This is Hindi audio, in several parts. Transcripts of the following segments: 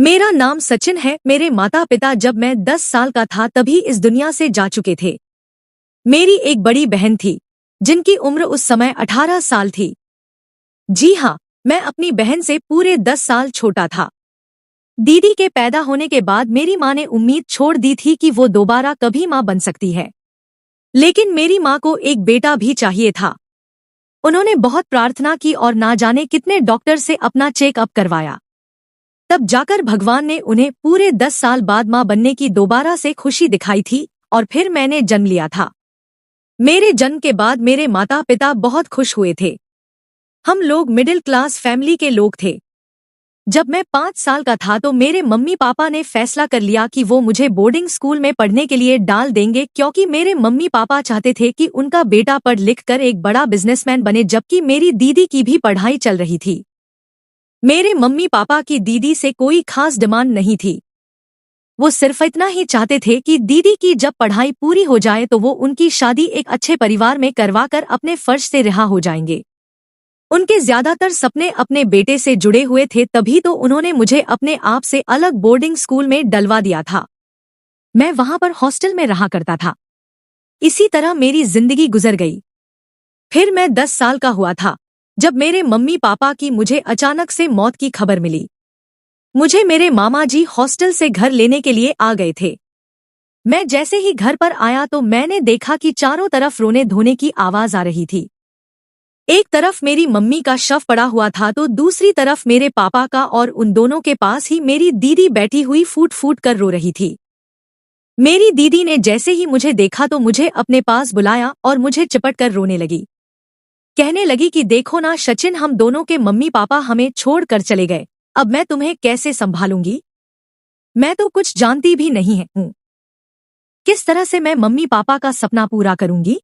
मेरा नाम सचिन है। मेरे माता पिता जब मैं 10 साल का था तभी इस दुनिया से जा चुके थे। मेरी एक बड़ी बहन थी जिनकी उम्र उस समय 18 साल थी। जी हाँ, मैं अपनी बहन से पूरे 10 साल छोटा था। दीदी के पैदा होने के बाद मेरी माँ ने उम्मीद छोड़ दी थी कि वो दोबारा कभी माँ बन सकती है, लेकिन मेरी माँ को एक बेटा भी चाहिए था। उन्होंने बहुत प्रार्थना की और ना जाने कितने डॉक्टर से अपना चेकअप करवाया। तब जाकर भगवान ने उन्हें पूरे 10 साल बाद माँ बनने की दोबारा से खुशी दिखाई थी और फिर मैंने जन्म लिया था। मेरे जन्म के बाद मेरे माता पिता बहुत खुश हुए थे। हम लोग मिडिल क्लास फैमिली के लोग थे। जब मैं 5 साल का था तो मेरे मम्मी पापा ने फैसला कर लिया कि वो मुझे बोर्डिंग स्कूल में पढ़ने के लिए डाल देंगे, क्योंकि मेरे मम्मी पापा चाहते थे कि उनका बेटा पढ़ लिख कर एक बड़ा बिजनेसमैन बने, जबकि मेरी दीदी की भी पढ़ाई चल रही थी। मेरे मम्मी पापा की दीदी से कोई खास डिमांड नहीं थी। वो सिर्फ इतना ही चाहते थे कि दीदी की जब पढ़ाई पूरी हो जाए तो वो उनकी शादी एक अच्छे परिवार में करवाकर अपने फर्ज से रिहा हो जाएंगे। उनके ज्यादातर सपने अपने बेटे से जुड़े हुए थे, तभी तो उन्होंने मुझे अपने आप से अलग बोर्डिंग स्कूल में डलवा दिया था। मैं वहां पर हॉस्टल में रहा करता था। इसी तरह मेरी जिंदगी गुजर गई। फिर मैं 10 साल का हुआ था जब मेरे मम्मी पापा की मुझे अचानक से मौत की खबर मिली। मुझे मेरे मामा जी हॉस्टल से घर लेने के लिए आ गए थे। मैं जैसे ही घर पर आया तो मैंने देखा कि चारों तरफ रोने धोने की आवाज आ रही थी। एक तरफ मेरी मम्मी का शव पड़ा हुआ था तो दूसरी तरफ मेरे पापा का, और उन दोनों के पास ही मेरी दीदी बैठी हुई फूट फूट कर रो रही थी। मेरी दीदी ने जैसे ही मुझे देखा तो मुझे अपने पास बुलाया और मुझे चिपट कर रोने लगी। कहने लगी कि देखो ना सचिन, हम दोनों के मम्मी पापा हमें छोड़ कर चले गए। अब मैं तुम्हें कैसे संभालूंगी? मैं तो कुछ जानती भी नहीं हूँ। किस तरह से मैं मम्मी पापा का सपना पूरा करूंगी?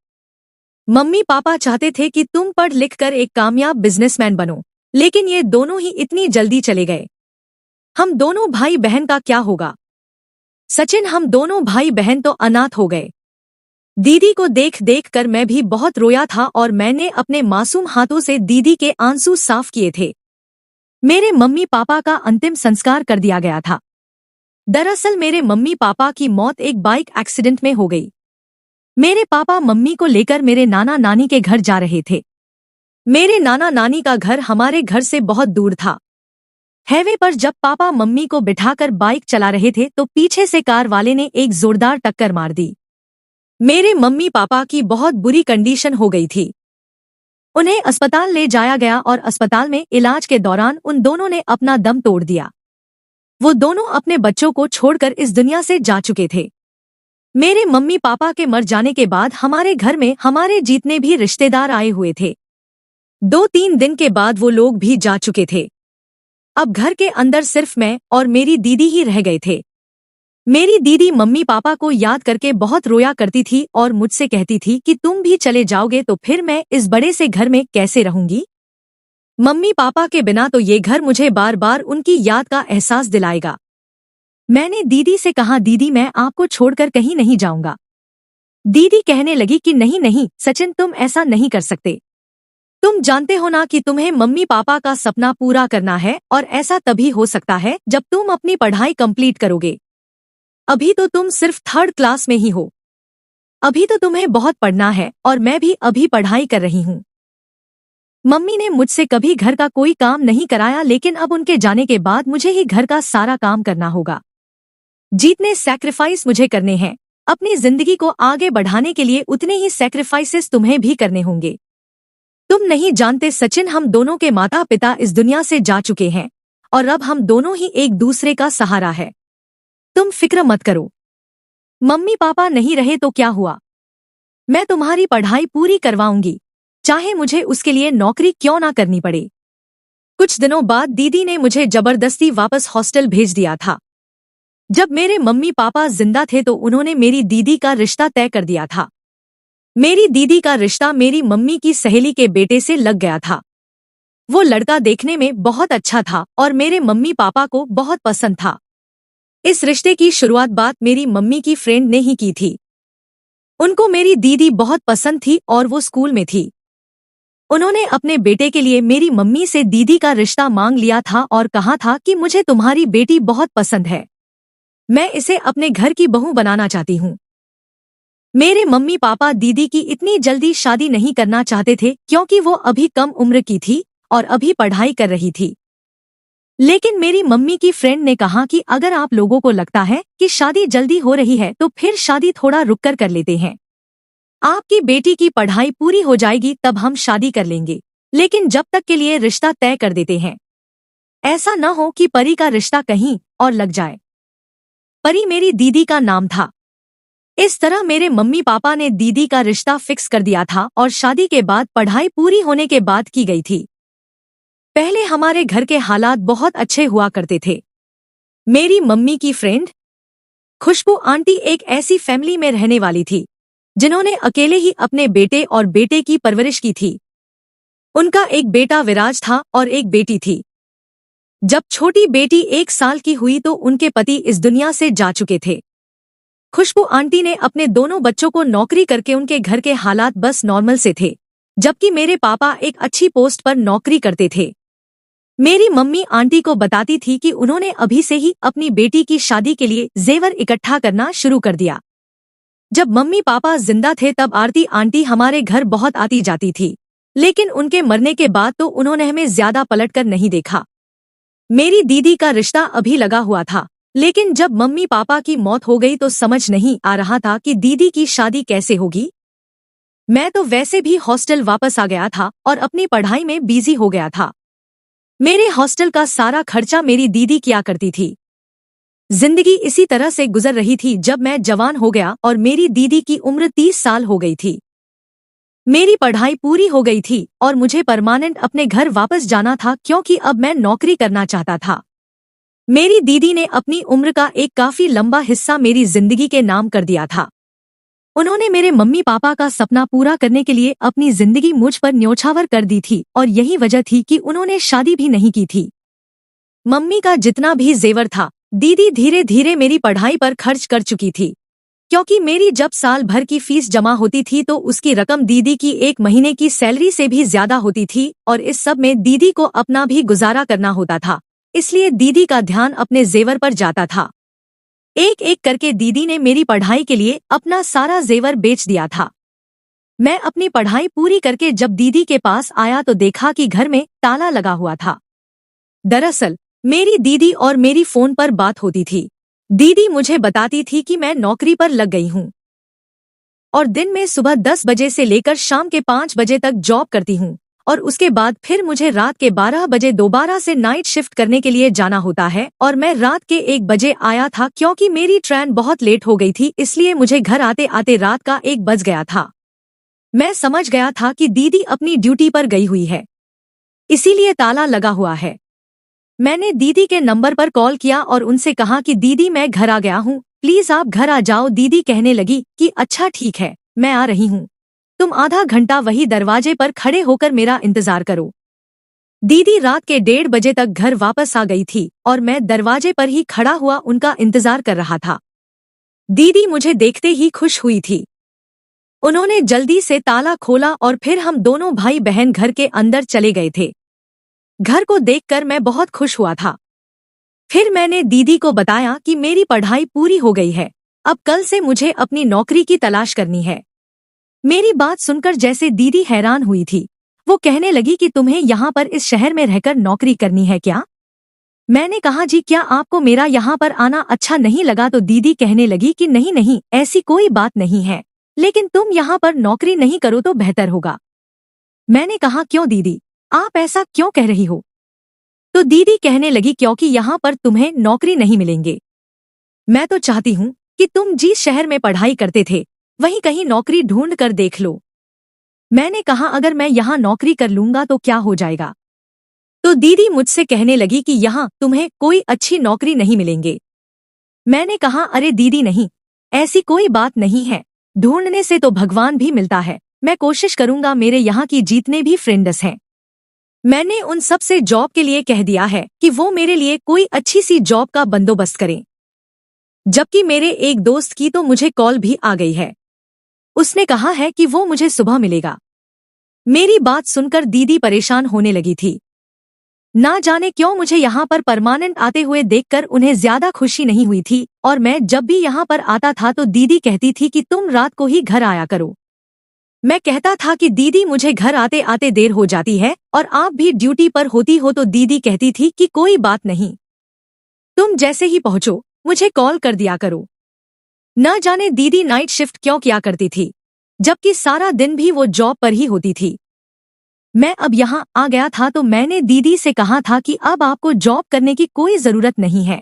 मम्मी पापा चाहते थे कि तुम पढ़ लिख कर एक कामयाब बिजनेसमैन बनो, लेकिन ये दोनों ही इतनी जल्दी चले गए। हम दोनों भाई बहन का क्या होगा? सचिन, हम दोनों भाई बहन तो अनाथ हो गए। दीदी को देख देख कर मैं भी बहुत रोया था और मैंने अपने मासूम हाथों से दीदी के आंसू साफ किए थे। मेरे मम्मी पापा का अंतिम संस्कार कर दिया गया था। दरअसल मेरे मम्मी पापा की मौत एक बाइक एक्सीडेंट में हो गई। मेरे पापा मम्मी को लेकर मेरे नाना नानी के घर जा रहे थे। मेरे नाना नानी का घर हमारे घर से बहुत दूर था। हाईवे पर जब पापा मम्मी को बिठाकर बाइक चला रहे थे तो पीछे से कार वाले ने एक जोरदार टक्कर मार दी। मेरे मम्मी पापा की बहुत बुरी कंडीशन हो गई थी। उन्हें अस्पताल ले जाया गया और अस्पताल में इलाज के दौरान उन दोनों ने अपना दम तोड़ दिया। वो दोनों अपने बच्चों को छोड़कर इस दुनिया से जा चुके थे। मेरे मम्मी पापा के मर जाने के बाद हमारे घर में हमारे जितने भी रिश्तेदार आए हुए थे, 2-3 दिन के बाद वो लोग भी जा चुके थे। अब घर के अंदर सिर्फ मैं और मेरी दीदी ही रह गए थे। मेरी दीदी मम्मी पापा को याद करके बहुत रोया करती थी और मुझसे कहती थी कि तुम भी चले जाओगे तो फिर मैं इस बड़े से घर में कैसे रहूंगी? मम्मी पापा के बिना तो ये घर मुझे बार बार उनकी याद का एहसास दिलाएगा। मैंने दीदी से कहा, दीदी मैं आपको छोड़कर कहीं नहीं जाऊंगा। दीदी कहने लगी कि नहीं नहीं सचिन, तुम ऐसा नहीं कर सकते। तुम जानते हो ना कि तुम्हें मम्मी पापा का सपना पूरा करना है, और ऐसा तभी हो सकता है जब तुम अपनी पढ़ाई कंप्लीट करोगे। अभी तो तुम सिर्फ 3rd क्लास में ही हो। अभी तो तुम्हें बहुत पढ़ना है और मैं भी अभी पढ़ाई कर रही हूँ। मम्मी ने मुझसे कभी घर का कोई काम नहीं कराया, लेकिन अब उनके जाने के बाद मुझे ही घर का सारा काम करना होगा। जितने सैक्रिफाइस मुझे करने हैं अपनी जिंदगी को आगे बढ़ाने के लिए, उतने ही सैक्रिफाइसेस तुम्हें भी करने होंगे। तुम नहीं जानते सचिन, हम दोनों के माता पिता इस दुनिया से जा चुके हैं और अब हम दोनों ही एक दूसरे का सहारा है। तुम फिक्र मत करो। मम्मी पापा नहीं रहे तो क्या हुआ? मैं तुम्हारी पढ़ाई पूरी करवाऊंगी, चाहे मुझे उसके लिए नौकरी क्यों ना करनी पड़े। कुछ दिनों बाद दीदी ने मुझे जबरदस्ती वापस हॉस्टल भेज दिया था। जब मेरे मम्मी पापा जिंदा थे तो उन्होंने मेरी दीदी का रिश्ता तय कर दिया था। मेरी दीदी का रिश्ता मेरी मम्मी की सहेली के बेटे से लग गया था। वो लड़का देखने में बहुत अच्छा था और मेरे मम्मी पापा को बहुत पसंद था। इस रिश्ते की शुरुआत बात मेरी मम्मी की फ्रेंड ने ही की थी। उनको मेरी दीदी बहुत पसंद थी और वो स्कूल में थी। उन्होंने अपने बेटे के लिए मेरी मम्मी से दीदी का रिश्ता मांग लिया था और कहा था कि मुझे तुम्हारी बेटी बहुत पसंद है, मैं इसे अपने घर की बहू बनाना चाहती हूँ। मेरे मम्मी पापा दीदी की इतनी जल्दी शादी नहीं करना चाहते थे क्योंकि वो अभी कम उम्र की थी और अभी पढ़ाई कर रही थी। लेकिन मेरी मम्मी की फ्रेंड ने कहा कि अगर आप लोगों को लगता है कि शादी जल्दी हो रही है तो फिर शादी थोड़ा रुक कर लेते हैं। आपकी बेटी की पढ़ाई पूरी हो जाएगी तब हम शादी कर लेंगे, लेकिन जब तक के लिए रिश्ता तय कर देते हैं। ऐसा न हो कि परी का रिश्ता कहीं और लग जाए। परी मेरी दीदी का नाम था। इस तरह मेरे मम्मी पापा ने दीदी का रिश्ता फिक्स कर दिया था और शादी के बाद पढ़ाई पूरी होने के बाद की गई थी। पहले हमारे घर के हालात बहुत अच्छे हुआ करते थे। मेरी मम्मी की फ्रेंड खुशबू आंटी एक ऐसी फैमिली में रहने वाली थी जिन्होंने अकेले ही अपने बेटे और बेटे की परवरिश की थी। उनका एक बेटा विराज था और एक बेटी थी। जब छोटी बेटी 1 साल की हुई तो उनके पति इस दुनिया से जा चुके थे। खुशबू आंटी ने अपने दोनों बच्चों को नौकरी करके उनके घर के हालात बस नॉर्मल से थे, जबकि मेरे पापा एक अच्छी पोस्ट पर नौकरी करते थे। मेरी मम्मी आंटी को बताती थी कि उन्होंने अभी से ही अपनी बेटी की शादी के लिए जेवर इकट्ठा करना शुरू कर दिया। जब मम्मी पापा जिंदा थे तब आरती आंटी हमारे घर बहुत आती जाती थी, लेकिन उनके मरने के बाद तो उन्होंने हमें ज्यादा पलटकर नहीं देखा। मेरी दीदी का रिश्ता अभी लगा हुआ था, लेकिन जब मम्मी पापा की मौत हो गई तो समझ नहीं आ रहा था कि दीदी की शादी कैसे होगी। मैं तो वैसे भी हॉस्टल वापस आ गया था और अपनी पढ़ाई में बिजी हो गया था। मेरे हॉस्टल का सारा खर्चा मेरी दीदी किया करती थी। जिंदगी इसी तरह से गुजर रही थी जब मैं जवान हो गया और मेरी दीदी की उम्र 30 साल हो गई थी। मेरी पढ़ाई पूरी हो गई थी और मुझे परमानेंट अपने घर वापस जाना था क्योंकि अब मैं नौकरी करना चाहता था। मेरी दीदी ने अपनी उम्र का एक काफी लंबा हिस्सा मेरी जिंदगी के नाम कर दिया था। उन्होंने मेरे मम्मी पापा का सपना पूरा करने के लिए अपनी जिंदगी मुझ पर न्योछावर कर दी थी और यही वजह थी कि उन्होंने शादी भी नहीं की थी। मम्मी का जितना भी जेवर था दीदी धीरे धीरे मेरी पढ़ाई पर खर्च कर चुकी थी, क्योंकि मेरी जब साल भर की फीस जमा होती थी तो उसकी रकम दीदी की 1 महीने की सैलरी से भी ज्यादा होती थी और इस सब में दीदी को अपना भी गुजारा करना होता था, इसलिए दीदी का ध्यान अपने जेवर पर जाता था। एक एक करके दीदी ने मेरी पढ़ाई के लिए अपना सारा जेवर बेच दिया था। मैं अपनी पढ़ाई पूरी करके जब दीदी के पास आया तो देखा कि घर में ताला लगा हुआ था। दरअसल मेरी दीदी और मेरी फोन पर बात होती थी। दीदी मुझे बताती थी कि मैं नौकरी पर लग गई हूँ और दिन में सुबह 10 बजे से लेकर शाम के 5 बजे तक जॉब करती हूँ और उसके बाद फिर मुझे रात के 12 बजे दोबारा से नाइट शिफ्ट करने के लिए जाना होता है और मैं रात के 1 बजे आया था क्योंकि मेरी ट्रेन बहुत लेट हो गई थी, इसलिए मुझे घर आते आते रात का 1 बज गया था। मैं समझ गया था कि दीदी अपनी ड्यूटी पर गई हुई है, इसीलिए ताला लगा हुआ है। मैंने दीदी के नंबर पर कॉल किया और उनसे कहा कि दीदी मैं घर आ गया हूँ, प्लीज आप घर आ जाओ। दीदी कहने लगी कि अच्छा ठीक है, मैं आ रही हूँ, तुम आधा घंटा वही दरवाजे पर खड़े होकर मेरा इंतजार करो। दीदी रात के 1:30 बजे तक घर वापस आ गई थी और मैं दरवाजे पर ही खड़ा हुआ उनका इंतजार कर रहा था। दीदी मुझे देखते ही खुश हुई थी। उन्होंने जल्दी से ताला खोला और फिर हम दोनों भाई बहन घर के अंदर चले गए थे। घर को देखकर मैं बहुत खुश हुआ था। फिर मैंने दीदी को बताया कि मेरी पढ़ाई पूरी हो गई है, अब कल से मुझे अपनी नौकरी की तलाश करनी है। मेरी बात सुनकर जैसे दीदी हैरान हुई थी, वो कहने लगी कि तुम्हें यहाँ पर इस शहर में रहकर नौकरी करनी है क्या? मैंने कहा जी क्या आपको मेरा यहाँ पर आना अच्छा नहीं लगा? तो दीदी कहने लगी कि नहीं नहीं, ऐसी कोई बात नहीं है, लेकिन तुम यहाँ पर नौकरी नहीं करो तो बेहतर होगा। मैंने कहा क्यों दीदी, आप ऐसा क्यों कह रही हो? तो दीदी कहने लगी क्योंकि यहाँ पर तुम्हें नौकरी नहीं मिलेंगे। मैं तो चाहती हूँ कि तुम जिस शहर में पढ़ाई करते थे वहीं कहीं नौकरी ढूंढ कर देख लो। मैंने कहा अगर मैं यहाँ नौकरी कर लूंगा तो क्या हो जाएगा? तो दीदी मुझसे कहने लगी कि यहाँ तुम्हें कोई अच्छी नौकरी नहीं मिलेंगे। मैंने कहा अरे दीदी नहीं, ऐसी कोई बात नहीं है, ढूंढने से तो भगवान भी मिलता है, मैं कोशिश करूंगा। मेरे यहाँ की जितने भी फ्रेंड्स हैं मैंने उन सब से जॉब के लिए कह दिया है कि वो मेरे लिए कोई अच्छी सी जॉब का बंदोबस्त करें। जबकि मेरे एक दोस्त की तो मुझे कॉल भी आ गई है, उसने कहा है कि वो मुझे सुबह मिलेगा। मेरी बात सुनकर दीदी परेशान होने लगी थी। ना जाने क्यों मुझे यहाँ पर परमानेंट आते हुए देखकर उन्हें ज्यादा खुशी नहीं हुई थी, और मैं जब भी यहाँ पर आता था तो दीदी कहती थी कि तुम रात को ही घर आया करो। मैं कहता था कि दीदी मुझे घर आते आते देर हो जाती है और आप भी ड्यूटी पर होती हो, तो दीदी कहती थी कि कोई बात नहीं, तुम जैसे ही पहुंचो मुझे कॉल कर दिया करो। न जाने दीदी नाइट शिफ्ट क्यों किया करती थी, जबकि सारा दिन भी वो जॉब पर ही होती थी। मैं अब यहाँ आ गया था तो मैंने दीदी से कहा था कि अब आपको जॉब करने की कोई जरूरत नहीं है,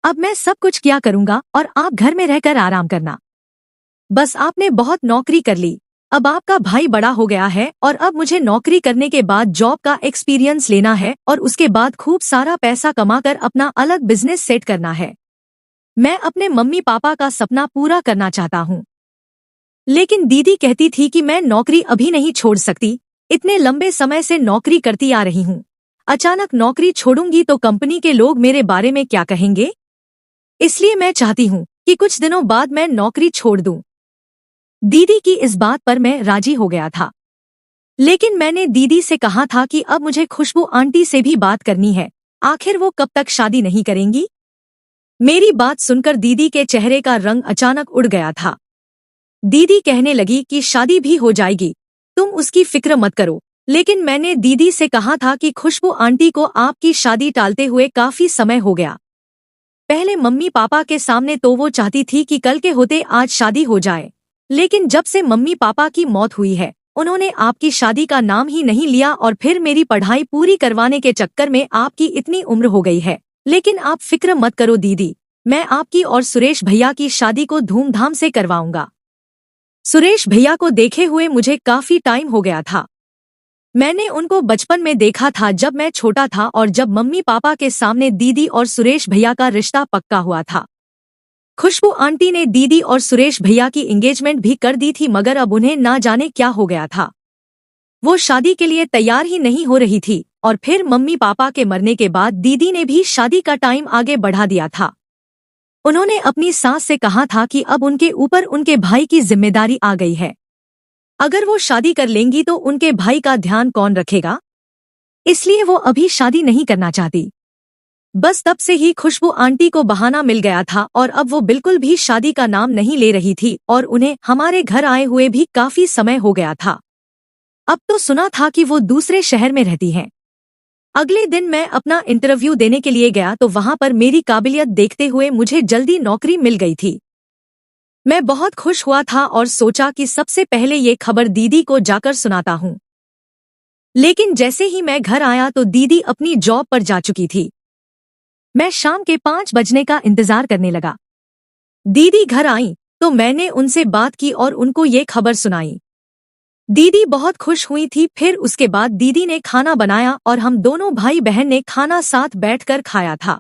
अब मैं सब कुछ किया करूंगा और आप घर में रहकर आराम करना। बस आपने बहुत नौकरी कर ली, अब आपका भाई बड़ा हो गया है और अब मुझे नौकरी करने के बाद जॉब का एक्सपीरियंस लेना है और उसके बाद खूब सारा पैसा कमाकर अपना अलग बिजनेस सेट करना है। मैं अपने मम्मी पापा का सपना पूरा करना चाहता हूँ। लेकिन दीदी कहती थी कि मैं नौकरी अभी नहीं छोड़ सकती, इतने लंबे समय से नौकरी करती आ रही हूँ, अचानक नौकरी छोड़ूंगी तो कंपनी के लोग मेरे बारे में क्या कहेंगे, इसलिए मैं चाहती हूँ कि कुछ दिनों बाद मैं नौकरी छोड़ दूं। दीदी की इस बात पर मैं राजी हो गया था, लेकिन मैंने दीदी से कहा था कि अब मुझे खुशबू आंटी से भी बात करनी है, आखिर वो कब तक शादी नहीं करेंगी। मेरी बात सुनकर दीदी के चेहरे का रंग अचानक उड़ गया था। दीदी कहने लगी कि शादी भी हो जाएगी, तुम उसकी फिक्र मत करो। लेकिन मैंने दीदी से कहा था कि खुशबू आंटी को आपकी शादी टालते हुए काफी समय हो गया। पहले मम्मी पापा के सामने तो वो चाहती थी कि कल के होते आज शादी हो जाए, लेकिन जब से मम्मी पापा की मौत हुई है उन्होंने आपकी शादी का नाम ही नहीं लिया, और फिर मेरी पढ़ाई पूरी करवाने के चक्कर में आपकी इतनी उम्र हो गई है। लेकिन आप फिक्र मत करो दीदी, मैं आपकी और सुरेश भैया की शादी को धूमधाम से करवाऊंगा। सुरेश भैया को देखे हुए मुझे काफी टाइम हो गया था। मैंने उनको बचपन में देखा था जब मैं छोटा था, और जब मम्मी पापा के सामने दीदी और सुरेश भैया का रिश्ता पक्का हुआ था। खुशबू आंटी ने दीदी और सुरेश भैया की एंगेजमेंट भी कर दी थी, मगर अब उन्हें ना जाने क्या हो गया था, वो शादी के लिए तैयार ही नहीं हो रही थी। और फिर मम्मी पापा के मरने के बाद दीदी ने भी शादी का टाइम आगे बढ़ा दिया था। उन्होंने अपनी सास से कहा था कि अब उनके ऊपर उनके भाई की जिम्मेदारी आ गई है, अगर वो शादी कर लेंगी तो उनके भाई का ध्यान कौन रखेगा, इसलिए वो अभी शादी नहीं करना चाहती। बस तब से ही खुशबू आंटी को बहाना मिल गया था और अब वो बिल्कुल भी शादी का नाम नहीं ले रही थी, और उन्हें हमारे घर आए हुए भी काफी समय हो गया था। अब तो सुना था कि वो दूसरे शहर में रहती हैं। अगले दिन मैं अपना इंटरव्यू देने के लिए गया तो वहां पर मेरी काबिलियत देखते हुए मुझे जल्दी नौकरी मिल गई थी। मैं बहुत खुश हुआ था और सोचा कि सबसे पहले ये खबर दीदी को जाकर सुनाता हूँ। लेकिन जैसे ही मैं घर आया तो दीदी अपनी जॉब पर जा चुकी थी। मैं शाम के 5 बजने का इंतजार करने लगा। दीदी घर आई तो मैंने उनसे बात की और उनको ये खबर सुनाई। दीदी बहुत खुश हुई थी। फिर उसके बाद दीदी ने खाना बनाया और हम दोनों भाई बहन ने खाना साथ बैठकर खाया था।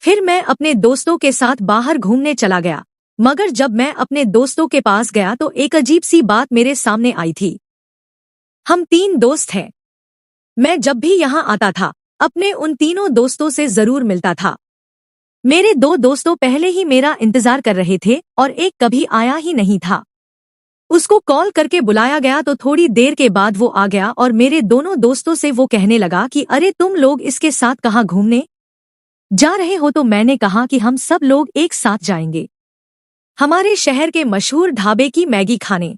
फिर मैं अपने दोस्तों के साथ बाहर घूमने चला गया, मगर जब मैं अपने दोस्तों के पास गया तो एक अजीब सी बात मेरे सामने आई थी। हम 3 दोस्त हैं। मैं जब भी यहाँ आता था अपने उन तीनों दोस्तों से जरूर मिलता था। मेरे 2 दोस्तों पहले ही मेरा इंतजार कर रहे थे और एक कभी आया ही नहीं था। उसको कॉल करके बुलाया गया तो थोड़ी देर के बाद वो आ गया और मेरे दोनों दोस्तों से वो कहने लगा कि अरे तुम लोग इसके साथ कहाँ घूमने जा रहे हो। तो मैंने कहा कि हम सब लोग एक साथ जाएंगे हमारे शहर के मशहूर ढाबे की मैगी खाने।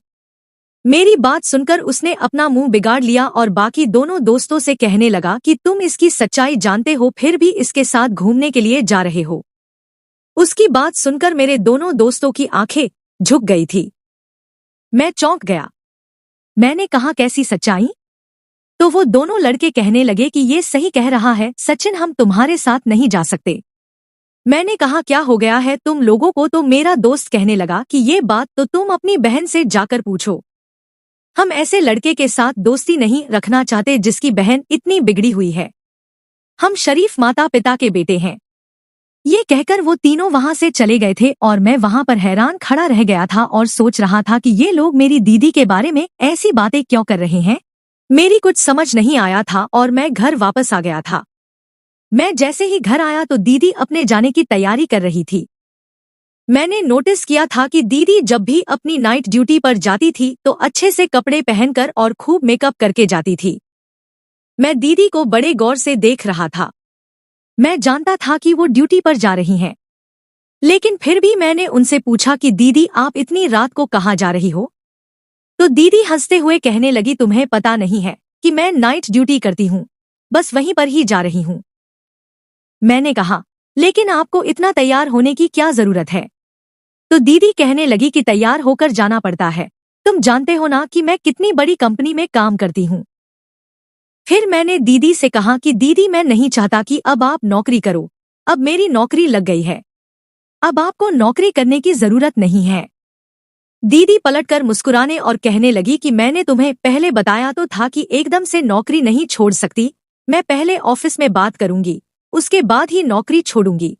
मेरी बात सुनकर उसने अपना मुंह बिगाड़ लिया और बाकी दोनों दोस्तों से कहने लगा कि तुम इसकी सच्चाई जानते हो फिर भी इसके साथ घूमने के लिए जा रहे हो। उसकी बात सुनकर मेरे दोनों दोस्तों की आंखें झुक गई थी। मैं चौंक गया। मैंने कहा कैसी सच्चाई? तो वो दोनों लड़के कहने लगे कि ये सही कह रहा है सचिन, हम तुम्हारे साथ नहीं जा सकते। मैंने कहा क्या हो गया है तुम लोगों को? तो मेरा दोस्त कहने लगा कि ये बात तो तुम अपनी बहन से जाकर पूछो। हम ऐसे लड़के के साथ दोस्ती नहीं रखना चाहते जिसकी बहन इतनी बिगड़ी हुई है। हम शरीफ माता पिता के बेटे हैं। ये कहकर वो तीनों वहां से चले गए थे और मैं वहां पर हैरान खड़ा रह गया था और सोच रहा था कि ये लोग मेरी दीदी के बारे में ऐसी बातें क्यों कर रहे हैं। मेरी कुछ समझ नहीं आया था और मैं घर वापस आ गया था। मैं जैसे ही घर आया तो दीदी अपने जाने की तैयारी कर रही थी। मैंने नोटिस किया था कि दीदी जब भी अपनी नाइट ड्यूटी पर जाती थी तो अच्छे से कपड़े पहनकर और खूब मेकअप करके जाती थी। मैं दीदी को बड़े गौर से देख रहा था। मैं जानता था कि वो ड्यूटी पर जा रही हैं। लेकिन फिर भी मैंने उनसे पूछा कि दीदी आप इतनी रात को कहाँ जा रही हो? तो दीदी हंसते हुए कहने लगी, तुम्हें पता नहीं है कि मैं नाइट ड्यूटी करती हूँ, बस वहीं पर ही जा रही हूँ। मैंने कहा, लेकिन आपको इतना तैयार होने की क्या जरूरत है? तो दीदी कहने लगी कि तैयार होकर जाना पड़ता है, तुम जानते हो ना कि मैं कितनी बड़ी कंपनी में काम करती हूँ। फिर मैंने दीदी से कहा कि दीदी मैं नहीं चाहता कि अब आप नौकरी करो, अब मेरी नौकरी लग गई है, अब आपको नौकरी करने की जरूरत नहीं है। दीदी पलटकर मुस्कुराने और कहने लगी कि मैंने तुम्हें पहले बताया तो था कि एकदम से नौकरी नहीं छोड़ सकती, मैं पहले ऑफिस में बात करूंगी, उसके बाद ही नौकरी छोड़ूंगी।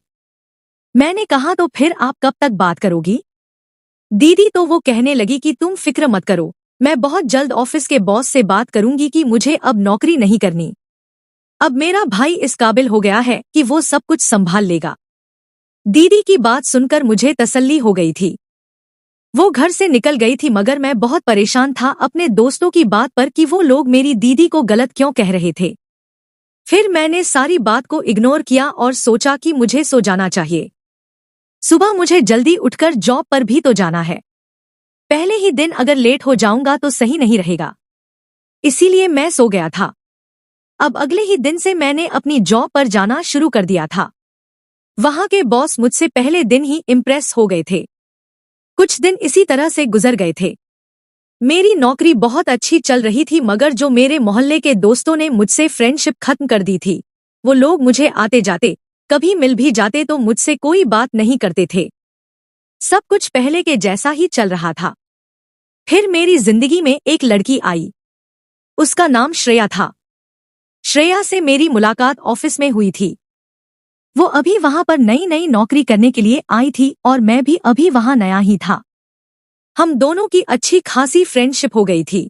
मैंने कहा, तो फिर आप कब तक बात करोगी? दीदी तो वो कहने लगी कि तुम फिक्र मत करो, मैं बहुत जल्द ऑफिस के बॉस से बात करूंगी कि मुझे अब नौकरी नहीं करनी। अब मेरा भाई इस काबिल हो गया है कि वो सब कुछ संभाल लेगा। दीदी की बात सुनकर मुझे तसल्ली हो गई थी। वो घर से निकल गई थी मगर मैं बहुत परेशान था अपने दोस्तों की बात पर कि वो लोग मेरी दीदी को गलत क्यों कह रहे थे। फिर मैंने सारी बात को इग्नोर किया और सोचा कि मुझे सो जाना चाहिए। सुबह मुझे जल्दी उठकर जॉब पर भी तो जाना है। पहले ही दिन अगर लेट हो जाऊंगा तो सही नहीं रहेगा, इसीलिए मैं सो गया था। अब अगले ही दिन से मैंने अपनी जॉब पर जाना शुरू कर दिया था। वहां के बॉस मुझसे पहले दिन ही इम्प्रेस हो गए थे। कुछ दिन इसी तरह से गुजर गए थे। मेरी नौकरी बहुत अच्छी चल रही थी मगर जो मेरे मोहल्ले के दोस्तों ने मुझसे फ्रेंडशिप खत्म कर दी थी, वो लोग मुझे आते जाते, कभी मिल भी जाते तो मुझसे कोई बात नहीं करते थे। सब कुछ पहले के जैसा ही चल रहा था। फिर मेरी जिंदगी में एक लड़की आई। उसका नाम श्रेया था। श्रेया से मेरी मुलाकात ऑफिस में हुई थी। वो अभी वहां पर नई नई नौकरी करने के लिए आई थी और मैं भी अभी वहां नया ही था। हम दोनों की अच्छी खासी फ्रेंडशिप हो गई थी।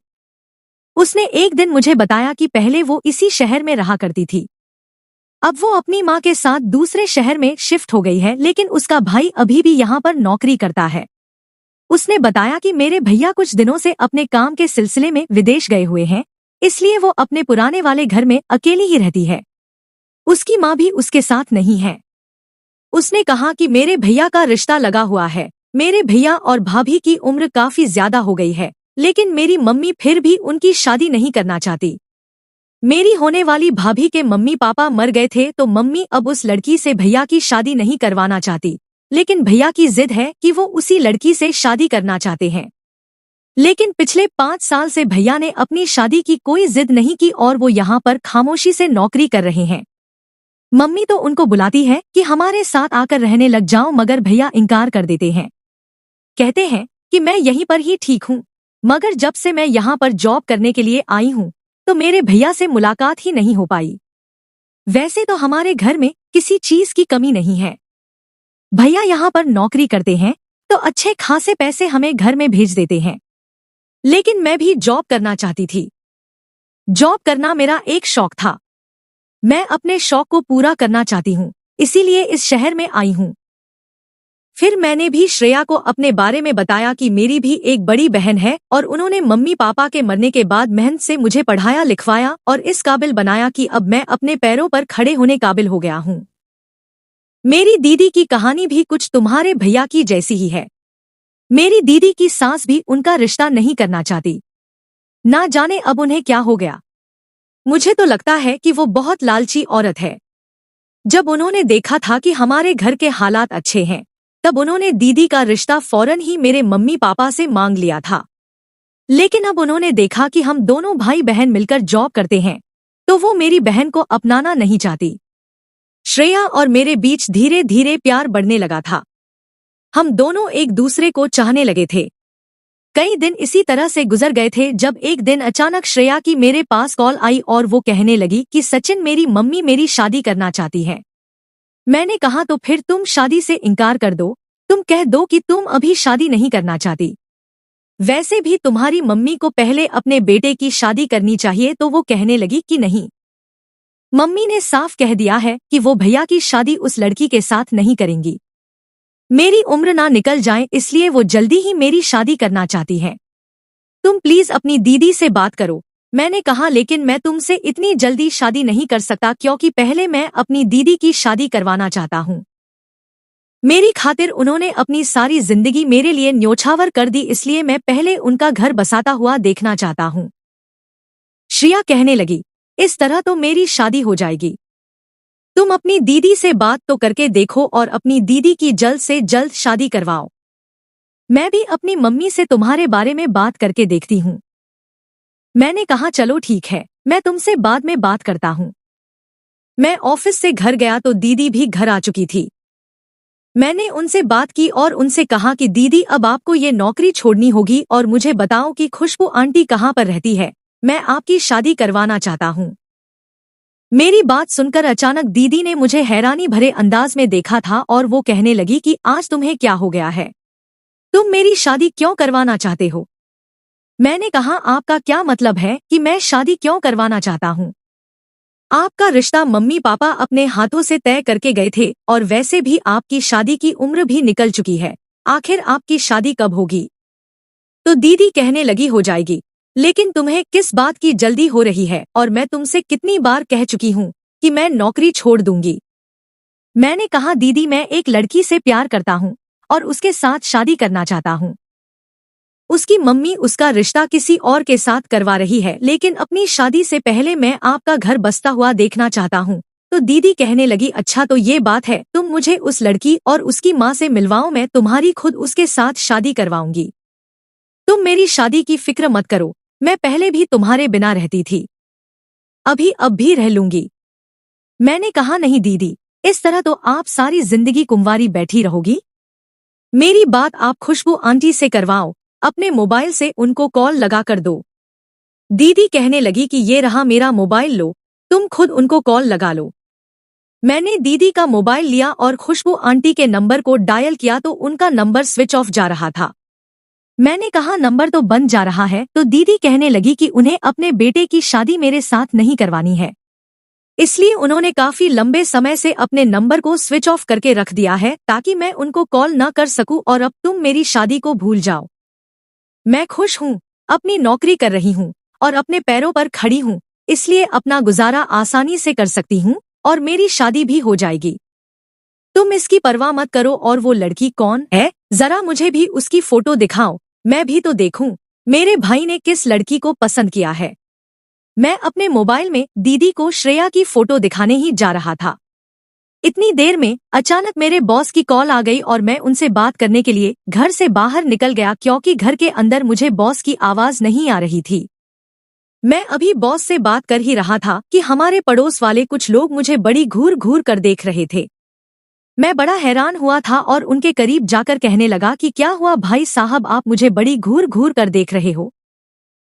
उसने एक दिन मुझे बताया कि पहले वो इसी शहर में रहा करती थी, अब वो अपनी माँ के साथ दूसरे शहर में शिफ्ट हो गई है, लेकिन उसका भाई अभी भी यहाँ पर नौकरी करता है। उसने बताया कि मेरे भैया कुछ दिनों से अपने काम के सिलसिले में विदेश गए हुए हैं, इसलिए वो अपने पुराने वाले घर में अकेली ही रहती है। उसकी माँ भी उसके साथ नहीं है। उसने कहा कि मेरे भैया का रिश्ता लगा हुआ है, मेरे भैया और भाभी की उम्र काफी ज्यादा हो गई है, लेकिन मेरी मम्मी फिर भी उनकी शादी नहीं करना चाहती। मेरी होने वाली भाभी के मम्मी पापा मर गए थे तो मम्मी अब उस लड़की से भैया की शादी नहीं करवाना चाहती, लेकिन भैया की जिद है कि वो उसी लड़की से शादी करना चाहते हैं। लेकिन पिछले 5 साल से भैया ने अपनी शादी की कोई जिद नहीं की और वो यहाँ पर खामोशी से नौकरी कर रहे हैं। मम्मी तो उनको बुलाती है कि हमारे साथ आकर रहने लग जाओ, मगर भैया इनकार कर देते हैं। कहते हैं कि मैं यहीं पर ही ठीक हूँ, मगर जब से मैं यहाँ पर जॉब करने के लिए आई हूँ तो मेरे भैया से मुलाकात ही नहीं हो पाई। वैसे तो हमारे घर में किसी चीज की कमी नहीं है। भैया यहाँ पर नौकरी करते हैं तो अच्छे खासे पैसे हमें घर में भेज देते हैं, लेकिन मैं भी जॉब करना चाहती थी। जॉब करना मेरा एक शौक था। मैं अपने शौक को पूरा करना चाहती हूँ, इसीलिए इस शहर में आई हूँ। फिर मैंने भी श्रेया को अपने बारे में बताया कि मेरी भी एक बड़ी बहन है और उन्होंने मम्मी पापा के मरने के बाद मेहनत से मुझे पढ़ाया लिखवाया और इस काबिल बनाया कि अब मैं अपने पैरों पर खड़े होने काबिल हो गया हूँ। मेरी दीदी की कहानी भी कुछ तुम्हारे भैया की जैसी ही है। मेरी दीदी की सास भी उनका रिश्ता नहीं करना चाहती। ना जाने अब उन्हें क्या हो गया। मुझे तो लगता है कि वो बहुत लालची औरत है। जब उन्होंने देखा था कि हमारे घर के हालात अच्छे हैं, तब उन्होंने दीदी का रिश्ता फौरन ही मेरे मम्मी पापा से मांग लिया था। लेकिन अब उन्होंने देखा कि हम दोनों भाई बहन मिलकर जॉब करते हैं, तो वो मेरी बहन को अपनाना नहीं चाहती। श्रेया और मेरे बीच धीरे धीरे प्यार बढ़ने लगा था। हम दोनों एक दूसरे को चाहने लगे थे। कई दिन इसी तरह से गुजर गए थे जब एक दिन अचानक श्रेया की मेरे पास कॉल आई और वो कहने लगी कि सचिन, मेरी मम्मी मेरी शादी करना चाहती है। मैंने कहा, तो फिर तुम शादी से इनकार कर दो, तुम कह दो कि तुम अभी शादी नहीं करना चाहती। वैसे भी तुम्हारी मम्मी को पहले अपने बेटे की शादी करनी चाहिए। तो वो कहने लगी कि नहीं, मम्मी ने साफ कह दिया है कि वो भैया की शादी उस लड़की के साथ नहीं करेंगी। मेरी उम्र ना निकल जाए इसलिए वो जल्दी ही मेरी शादी करना चाहती है। तुम प्लीज अपनी दीदी से बात करो। मैंने कहा लेकिन मैं तुमसे इतनी जल्दी शादी नहीं कर सकता क्योंकि पहले मैं अपनी दीदी की शादी करवाना चाहता हूँ। मेरी खातिर उन्होंने अपनी सारी जिंदगी मेरे लिए न्योछावर कर दी, इसलिए मैं पहले उनका घर बसाता हुआ देखना चाहता हूँ। श्रिया कहने लगी, इस तरह तो मेरी शादी हो जाएगी। तुम अपनी दीदी से बात तो करके देखो और अपनी दीदी की जल्द से जल्द शादी करवाओ। मैं भी अपनी मम्मी से तुम्हारे बारे में बात करके देखती हूँ। मैंने कहा चलो ठीक है, मैं तुमसे बाद में बात करता हूँ। मैं ऑफिस से घर गया तो दीदी भी घर आ चुकी थी। मैंने उनसे बात की और उनसे कहा कि दीदी अब आपको ये नौकरी छोड़नी होगी और मुझे बताओ कि खुशबू आंटी कहाँ पर रहती है। मैं आपकी शादी करवाना चाहता हूँ। मेरी बात सुनकर अचानक दीदी ने मुझे हैरानी भरे अंदाज में देखा था और वो कहने लगी कि आज तुम्हें क्या हो गया है? तुम मेरी शादी क्यों करवाना चाहते हो? मैंने कहा आपका क्या मतलब है कि मैं शादी क्यों करवाना चाहता हूँ? आपका रिश्ता मम्मी पापा अपने हाथों से तय करके गए थे और वैसे भी आपकी शादी की उम्र भी निकल चुकी है। आखिर आपकी शादी कब होगी? तो दीदी कहने लगी हो जाएगी। लेकिन तुम्हें किस बात की जल्दी हो रही है और मैं तुमसे कितनी बार कह चुकी हूँ कि मैं नौकरी छोड़ दूंगी। मैंने कहा दीदी मैं एक लड़की से प्यार करता हूँ और उसके साथ शादी करना चाहता हूँ। उसकी मम्मी उसका रिश्ता किसी और के साथ करवा रही है, लेकिन अपनी शादी से पहले मैं आपका घर बसता हुआ देखना चाहता हूँ। तो दीदी कहने लगी अच्छा तो ये बात है, तुम मुझे उस लड़की और उसकी माँ से मिलवाओ, मैं तुम्हारी खुद उसके साथ शादी करवाऊंगी। तुम मेरी शादी की फिक्र मत करो, मैं पहले भी तुम्हारे बिना रहती थी, अभी अब भी रह लूंगी। मैंने कहा नहीं दीदी, इस तरह तो आप सारी जिंदगी कुंवारी बैठी रहोगी। मेरी बात आप खुशबू आंटी से करवाओ, अपने मोबाइल से उनको कॉल लगा कर दो। दीदी कहने लगी कि ये रहा मेरा मोबाइल, लो तुम खुद उनको कॉल लगा लो। मैंने दीदी का मोबाइल लिया और खुशबू आंटी के नंबर को डायल किया तो उनका नंबर स्विच ऑफ जा रहा था। मैंने कहा नंबर तो बंद जा रहा है, तो दीदी कहने लगी कि उन्हें अपने बेटे की शादी मेरे साथ नहीं करवानी है, इसलिए उन्होंने काफी लंबे समय से अपने नंबर को स्विच ऑफ करके रख दिया है ताकि मैं उनको कॉल न कर सकूं और अब तुम मेरी शादी को भूल जाओ। मैं खुश हूँ, अपनी नौकरी कर रही हूँ और अपने पैरों पर खड़ी हूँ, इसलिए अपना गुजारा आसानी से कर सकती हूँ और मेरी शादी भी हो जाएगी। तुम इसकी परवाह मत करो। और वो लड़की कौन है? जरा मुझे भी उसकी फोटो दिखाओ, मैं भी तो देखूं मेरे भाई ने किस लड़की को पसंद किया है। मैं अपने मोबाइल में दीदी को श्रेया की फोटो दिखाने ही जा रहा था। इतनी देर में अचानक मेरे बॉस की कॉल आ गई और मैं उनसे बात करने के लिए घर से बाहर निकल गया क्योंकि घर के अंदर मुझे बॉस की आवाज नहीं आ रही थी। मैं अभी बॉस से बात कर ही रहा था कि हमारे पड़ोस वाले कुछ लोग मुझे बड़ी घूर घूर कर देख रहे थे। मैं बड़ा हैरान हुआ था और उनके करीब जाकर कहने लगा कि क्या हुआ भाई साहब, आप मुझे बड़ी घूर घूर कर देख रहे हो?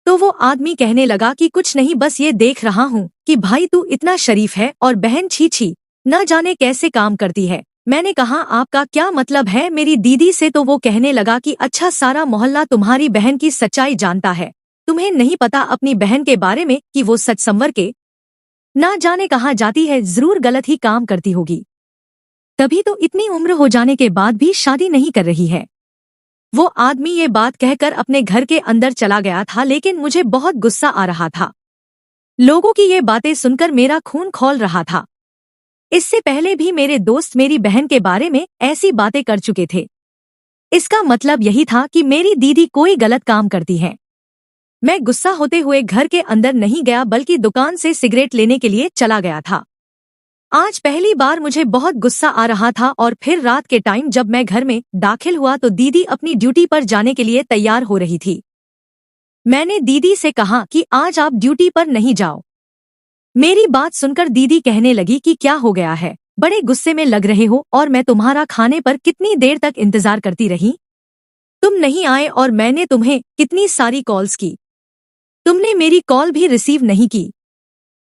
तो वो आदमी कहने लगा कि कुछ नहीं, बस ये देख रहा हूँ कि भाई तू इतना शरीफ है और बहन छी छी न जाने कैसे काम करती है। मैंने कहा आपका क्या मतलब है मेरी दीदी से? तो वो कहने लगा कि अच्छा सारा मोहल्ला तुम्हारी बहन की सच्चाई जानता है, तुम्हें नहीं पता अपनी बहन के बारे में कि वो सच संवर के ना जाने कहाँ जाती है, जरूर गलत ही काम करती होगी, तभी तो इतनी उम्र हो जाने के बाद भी शादी नहीं कर रही है। वो आदमी ये बात कहकर अपने घर के अंदर चला गया था, लेकिन मुझे बहुत गुस्सा आ रहा था। लोगों की ये बातें सुनकर मेरा खून खौल रहा था। इससे पहले भी मेरे दोस्त मेरी बहन के बारे में ऐसी बातें कर चुके थे। इसका मतलब यही था कि मेरी दीदी कोई गलत काम करती है। मैं गुस्सा होते हुए घर के अंदर नहीं गया बल्कि दुकान से सिगरेट लेने के लिए चला गया था। आज पहली बार मुझे बहुत गुस्सा आ रहा था और फिर रात के टाइम जब मैं घर में दाखिल हुआ तो दीदी अपनी ड्यूटी पर जाने के लिए तैयार हो रही थी। मैंने दीदी से कहा कि आज आप ड्यूटी पर नहीं जाओ। मेरी बात सुनकर दीदी कहने लगी कि क्या हो गया है, बड़े गुस्से में लग रहे हो और मैं तुम्हारा खाने पर कितनी देर तक इंतजार करती रही, तुम नहीं आए और मैंने तुम्हें कितनी सारी कॉल्स की, तुमने मेरी कॉल भी रिसीव नहीं की।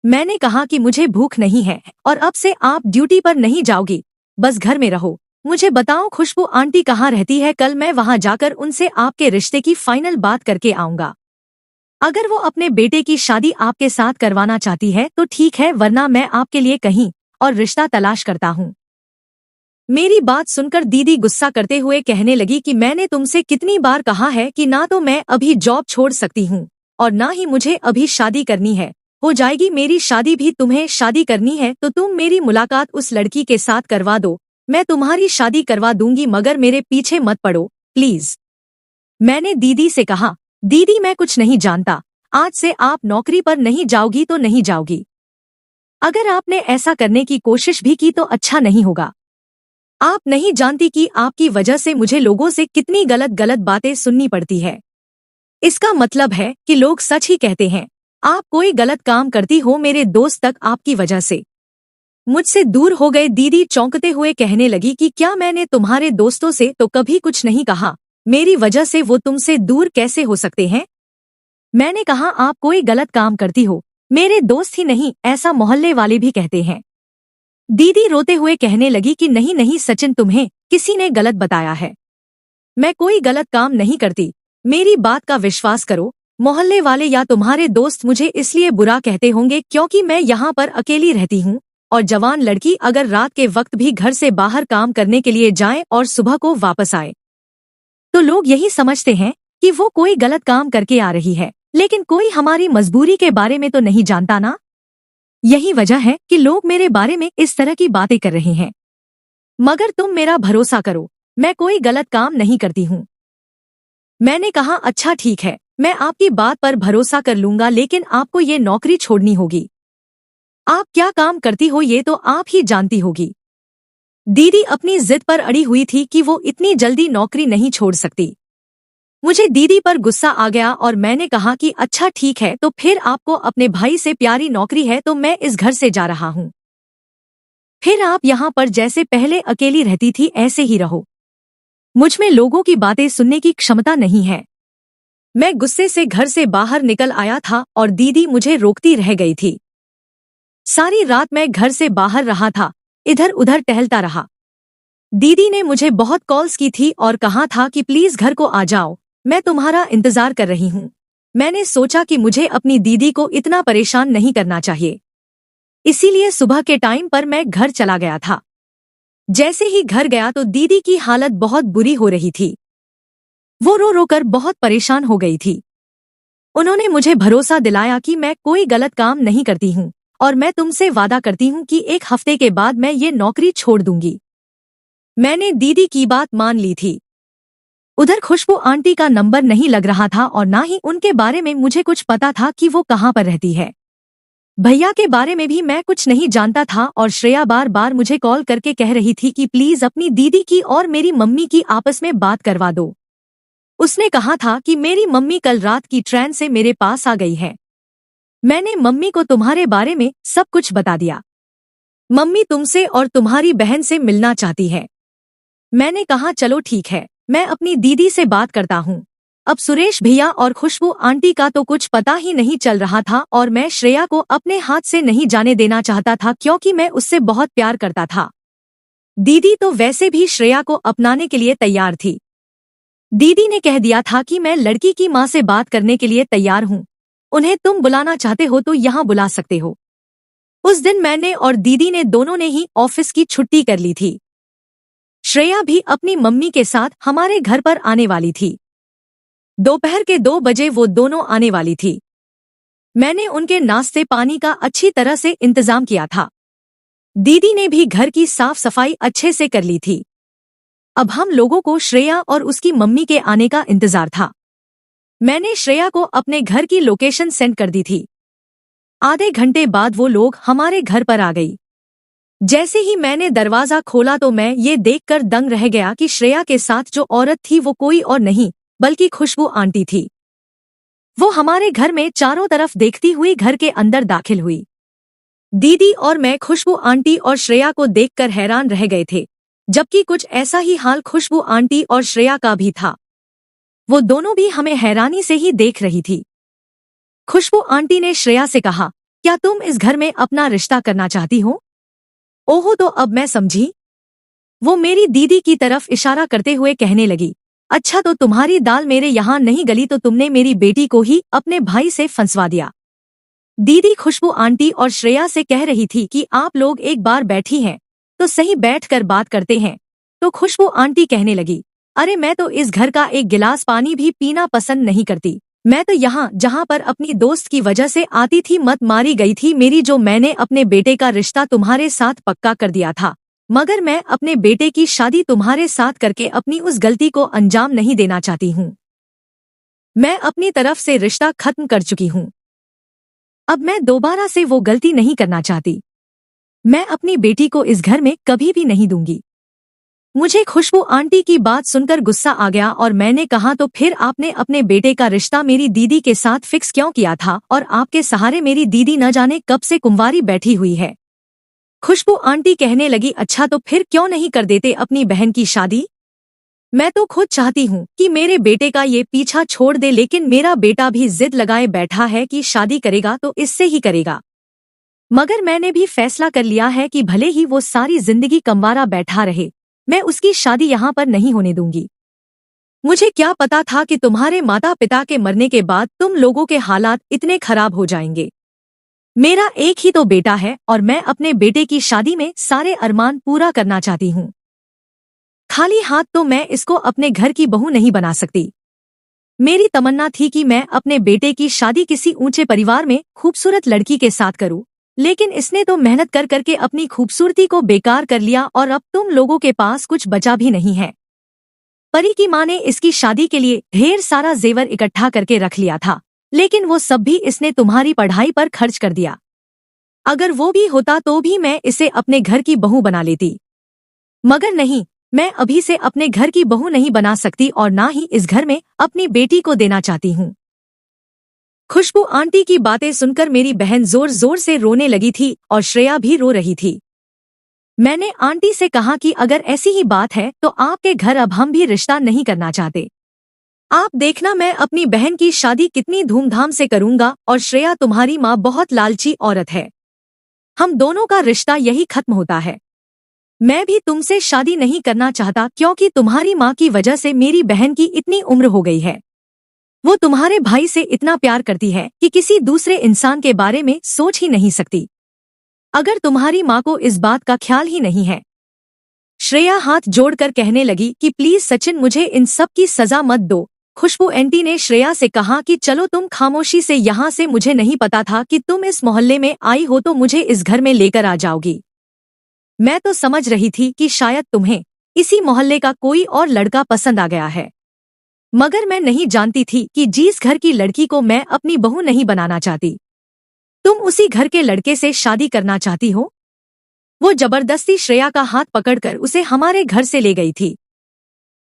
मैंने कहा कि मुझे भूख नहीं है और अब से आप ड्यूटी पर नहीं जाओगी, बस घर में रहो। मुझे बताओ खुशबू आंटी कहाँ रहती है, कल मैं वहाँ जाकर उनसे आपके रिश्ते की फाइनल बात करके आऊंगा। अगर वो अपने बेटे की शादी आपके साथ करवाना चाहती है तो ठीक है, वरना मैं आपके लिए कहीं और रिश्ता तलाश करता हूँ। मेरी बात सुनकर दीदी गुस्सा करते हुए कहने लगी कि मैंने तुमसे कितनी बार कहा है कि ना तो मैं अभी जॉब छोड़ सकती हूँ और ना ही मुझे अभी शादी करनी है। हो जाएगी मेरी शादी भी, तुम्हें शादी करनी है तो तुम मेरी मुलाकात उस लड़की के साथ करवा दो, मैं तुम्हारी शादी करवा दूंगी, मगर मेरे पीछे मत पड़ो प्लीज। मैंने दीदी से कहा, दीदी मैं कुछ नहीं जानता, आज से आप नौकरी पर नहीं जाओगी तो नहीं जाओगी। अगर आपने ऐसा करने की कोशिश भी की तो अच्छा नहीं होगा। आप नहीं जानती कि आपकी वजह से मुझे लोगों से कितनी गलत गलत बातें सुननी पड़ती है। इसका मतलब है कि लोग सच ही कहते हैं। आप कोई गलत काम करती हो, मेरे दोस्त तक आपकी वजह से मुझसे दूर हो गए। दीदी चौंकते हुए कहने लगी कि क्या मैंने तुम्हारे दोस्तों से तो कभी कुछ नहीं कहा, मेरी वजह से वो तुमसे दूर कैसे हो सकते हैं। मैंने कहा आप कोई गलत काम करती हो, मेरे दोस्त ही नहीं ऐसा मोहल्ले वाले भी कहते हैं। दीदी रोते हुए कहने लगी कि नहीं नहीं सचिन, तुम्हें किसी ने गलत बताया है, मैं कोई गलत काम नहीं करती, मेरी बात का विश्वास करो। मोहल्ले वाले या तुम्हारे दोस्त मुझे इसलिए बुरा कहते होंगे क्योंकि मैं यहाँ पर अकेली रहती हूँ और जवान लड़की अगर रात के वक्त भी घर से बाहर काम करने के लिए जाए और सुबह को वापस आए तो लोग यही समझते हैं कि वो कोई गलत काम करके आ रही है, लेकिन कोई हमारी मजबूरी के बारे में तो नहीं जानता ना। यही वजह है कि लोग मेरे बारे में इस तरह की बातें कर रहे हैं, मगर तुम मेरा भरोसा करो, मैं कोई गलत काम नहीं करती हूँ। मैंने कहा अच्छा ठीक है, मैं आपकी बात पर भरोसा कर लूंगा, लेकिन आपको ये नौकरी छोड़नी होगी। आप क्या काम करती हो ये तो आप ही जानती होगी। दीदी अपनी जिद पर अड़ी हुई थी कि वो इतनी जल्दी नौकरी नहीं छोड़ सकती। मुझे दीदी पर गुस्सा आ गया और मैंने कहा कि अच्छा ठीक है, तो फिर आपको अपने भाई से प्यारी नौकरी है तो मैं इस घर से जा रहा हूँ। फिर आप यहाँ पर जैसे पहले अकेली रहती थी ऐसे ही रहो। मुझमें लोगों की बातें सुनने की क्षमता नहीं है। मैं गुस्से से घर से बाहर निकल आया था और दीदी मुझे रोकती रह गई थी। सारी रात मैं घर से बाहर रहा था, इधर उधर टहलता रहा। दीदी ने मुझे बहुत कॉल्स की थी और कहा था कि प्लीज घर को आ जाओ, मैं तुम्हारा इंतजार कर रही हूँ। मैंने सोचा कि मुझे अपनी दीदी को इतना परेशान नहीं करना चाहिए, इसीलिए सुबह के टाइम पर मैं घर चला गया था। जैसे ही घर गया तो दीदी की हालत बहुत बुरी हो रही थी। वो रो रो कर बहुत परेशान हो गई थी। उन्होंने मुझे भरोसा दिलाया कि मैं कोई गलत काम नहीं करती हूँ और मैं तुमसे वादा करती हूँ कि 1 हफ्ते के बाद मैं ये नौकरी छोड़ दूंगी। मैंने दीदी की बात मान ली थी। उधर खुशबू आंटी का नंबर नहीं लग रहा था और ना ही उनके बारे में मुझे कुछ पता था कि वो कहाँ पर रहती है। भैया के बारे में भी मैं कुछ नहीं जानता था और श्रेया बार बार मुझे कॉल करके कह रही थी कि प्लीज अपनी दीदी की और मेरी मम्मी की आपस में बात करवा दो। उसने कहा था कि मेरी मम्मी कल रात की ट्रेन से मेरे पास आ गई है। मैंने मम्मी को तुम्हारे बारे में सब कुछ बता दिया। मम्मी तुमसे और तुम्हारी बहन से मिलना चाहती है। मैंने कहा चलो ठीक है, मैं अपनी दीदी से बात करता हूँ। अब सुरेश भैया और खुशबू आंटी का तो कुछ पता ही नहीं चल रहा था और मैं श्रेया को अपने हाथ से नहीं जाने देना चाहता था क्योंकि मैं उससे बहुत प्यार करता था। दीदी तो वैसे भी श्रेया को अपनाने के लिए तैयार थी। दीदी ने कह दिया था कि मैं लड़की की माँ से बात करने के लिए तैयार हूँ, उन्हें तुम बुलाना चाहते हो तो यहाँ बुला सकते हो। उस दिन मैंने और दीदी ने दोनों ने ही ऑफिस की छुट्टी कर ली थी। श्रेया भी अपनी मम्मी के साथ हमारे घर पर आने वाली थी। दोपहर के 2 बजे वो दोनों आने वाली थी। मैंने उनके नाश्ते पानी का अच्छी तरह से इंतजाम किया था। दीदी ने भी घर की साफ सफाई अच्छे से कर ली थी। अब हम लोगों को श्रेया और उसकी मम्मी के आने का इंतजार था। मैंने श्रेया को अपने घर की लोकेशन सेंड कर दी थी। आधे घंटे बाद वो लोग हमारे घर पर आ गई। जैसे ही मैंने दरवाजा खोला तो मैं ये देखकर दंग रह गया कि श्रेया के साथ जो औरत थी वो कोई और नहीं बल्कि खुशबू आंटी थी। वो हमारे घर में चारों तरफ देखती हुई घर के अंदर दाखिल हुई। दीदी और मैं खुशबू आंटी और श्रेया को देखकर हैरान रह गए थे, जबकि कुछ ऐसा ही हाल खुशबू आंटी और श्रेया का भी था। वो दोनों भी हमें हैरानी से ही देख रही थी। खुशबू आंटी ने श्रेया से कहा, क्या तुम इस घर में अपना रिश्ता करना चाहती हो? ओहो, तो अब मैं समझी। वो मेरी दीदी की तरफ इशारा करते हुए कहने लगी, अच्छा तो तुम्हारी दाल मेरे यहाँ नहीं गली तो तुमने मेरी बेटी को ही अपने भाई से फंसवा दिया। दीदी खुशबू आंटी और श्रेया से कह रही थी कि आप लोग एक बार बैठी हैं, तो सही बैठकर बात करते हैं। तो खुशबू आंटी कहने लगी, अरे मैं तो इस घर का एक गिलास पानी भी पीना पसंद नहीं करती। मैं तो यहाँ जहाँ पर अपनी दोस्त की वजह से आती थी मत मारी गई थी मेरी, जो मैंने अपने बेटे का रिश्ता तुम्हारे साथ पक्का कर दिया था, मगर मैं अपने बेटे की शादी तुम्हारे साथ करके अपनी उस गलती को अंजाम नहीं देना चाहती हूँ। मैं अपनी तरफ से रिश्ता खत्म कर चुकी हूँ। अब मैं दोबारा से वो गलती नहीं करना चाहती। मैं अपनी बेटी को इस घर में कभी भी नहीं दूंगी। मुझे खुशबू आंटी की बात सुनकर गुस्सा आ गया और मैंने कहा, तो फिर आपने अपने बेटे का रिश्ता मेरी दीदी के साथ फिक्स क्यों किया था, और आपके सहारे मेरी दीदी न जाने कब से कुंवारी बैठी हुई है। खुशबू आंटी कहने लगी, अच्छा तो फिर क्यों नहीं कर देते अपनी बहन की शादी? मैं तो खुद चाहती हूँ कि मेरे बेटे का ये पीछा छोड़ दे, लेकिन मेरा बेटा भी जिद लगाए बैठा है कि शादी करेगा तो इससे ही करेगा। मगर मैंने भी फैसला कर लिया है कि भले ही वो सारी जिंदगी कंवारा बैठा रहे, मैं उसकी शादी यहाँ पर नहीं होने दूंगी। मुझे क्या पता था कि तुम्हारे माता पिता के मरने के बाद तुम लोगों के हालात इतने खराब हो जाएंगे। मेरा एक ही तो बेटा है और मैं अपने बेटे की शादी में सारे अरमान पूरा करना चाहती हूँ। खाली हाथ तो मैं इसको अपने घर की बहू नहीं बना सकती। मेरी तमन्ना थी कि मैं अपने बेटे की शादी किसी ऊंचे परिवार में खूबसूरत लड़की के साथ करूं, लेकिन इसने तो मेहनत कर करके अपनी खूबसूरती को बेकार कर लिया और अब तुम लोगों के पास कुछ बचा भी नहीं है। परी की माँ ने इसकी शादी के लिए ढेर सारा जेवर इकट्ठा करके रख लिया था, लेकिन वो सब भी इसने तुम्हारी पढ़ाई पर खर्च कर दिया। अगर वो भी होता तो भी मैं इसे अपने घर की बहू बना लेती, मगर नहीं, मैं अभी से अपने घर की बहू नहीं बना सकती और ना ही इस घर में अपनी बेटी को देना चाहती हूँ। खुशबू आंटी की बातें सुनकर मेरी बहन जोर जोर से रोने लगी थी और श्रेया भी रो रही थी। मैंने आंटी से कहा कि अगर ऐसी ही बात है तो आपके घर अब हम भी रिश्ता नहीं करना चाहते। आप देखना मैं अपनी बहन की शादी कितनी धूमधाम से करूंगा, और श्रेया तुम्हारी माँ बहुत लालची औरत है। हम दोनों का रिश्ता यही खत्म होता है। मैं भी तुमसे शादी नहीं करना चाहता, क्योंकि तुम्हारी माँ की वजह से मेरी बहन की इतनी उम्र हो गई है। वो तुम्हारे भाई से इतना प्यार करती है कि किसी दूसरे इंसान के बारे में सोच ही नहीं सकती। अगर तुम्हारी माँ को इस बात का ख्याल ही नहीं है। श्रेया हाथ जोड़कर कहने लगी कि प्लीज सचिन, मुझे इन सब की सजा मत दो। खुशबू आंटी ने श्रेया से कहा कि चलो तुम खामोशी से यहाँ से, मुझे नहीं पता था कि तुम इस मोहल्ले में आई हो तो मुझे इस घर में लेकर आ जाओगी। मैं तो समझ रही थी कि शायद तुम्हें इसी मोहल्ले का कोई और लड़का पसंद आ गया है, मगर मैं नहीं जानती थी कि जिस घर की लड़की को मैं अपनी बहू नहीं बनाना चाहती, तुम उसी घर के लड़के से शादी करना चाहती हो। वो जबरदस्ती श्रेया का हाथ पकड़कर उसे हमारे घर से ले गई थी।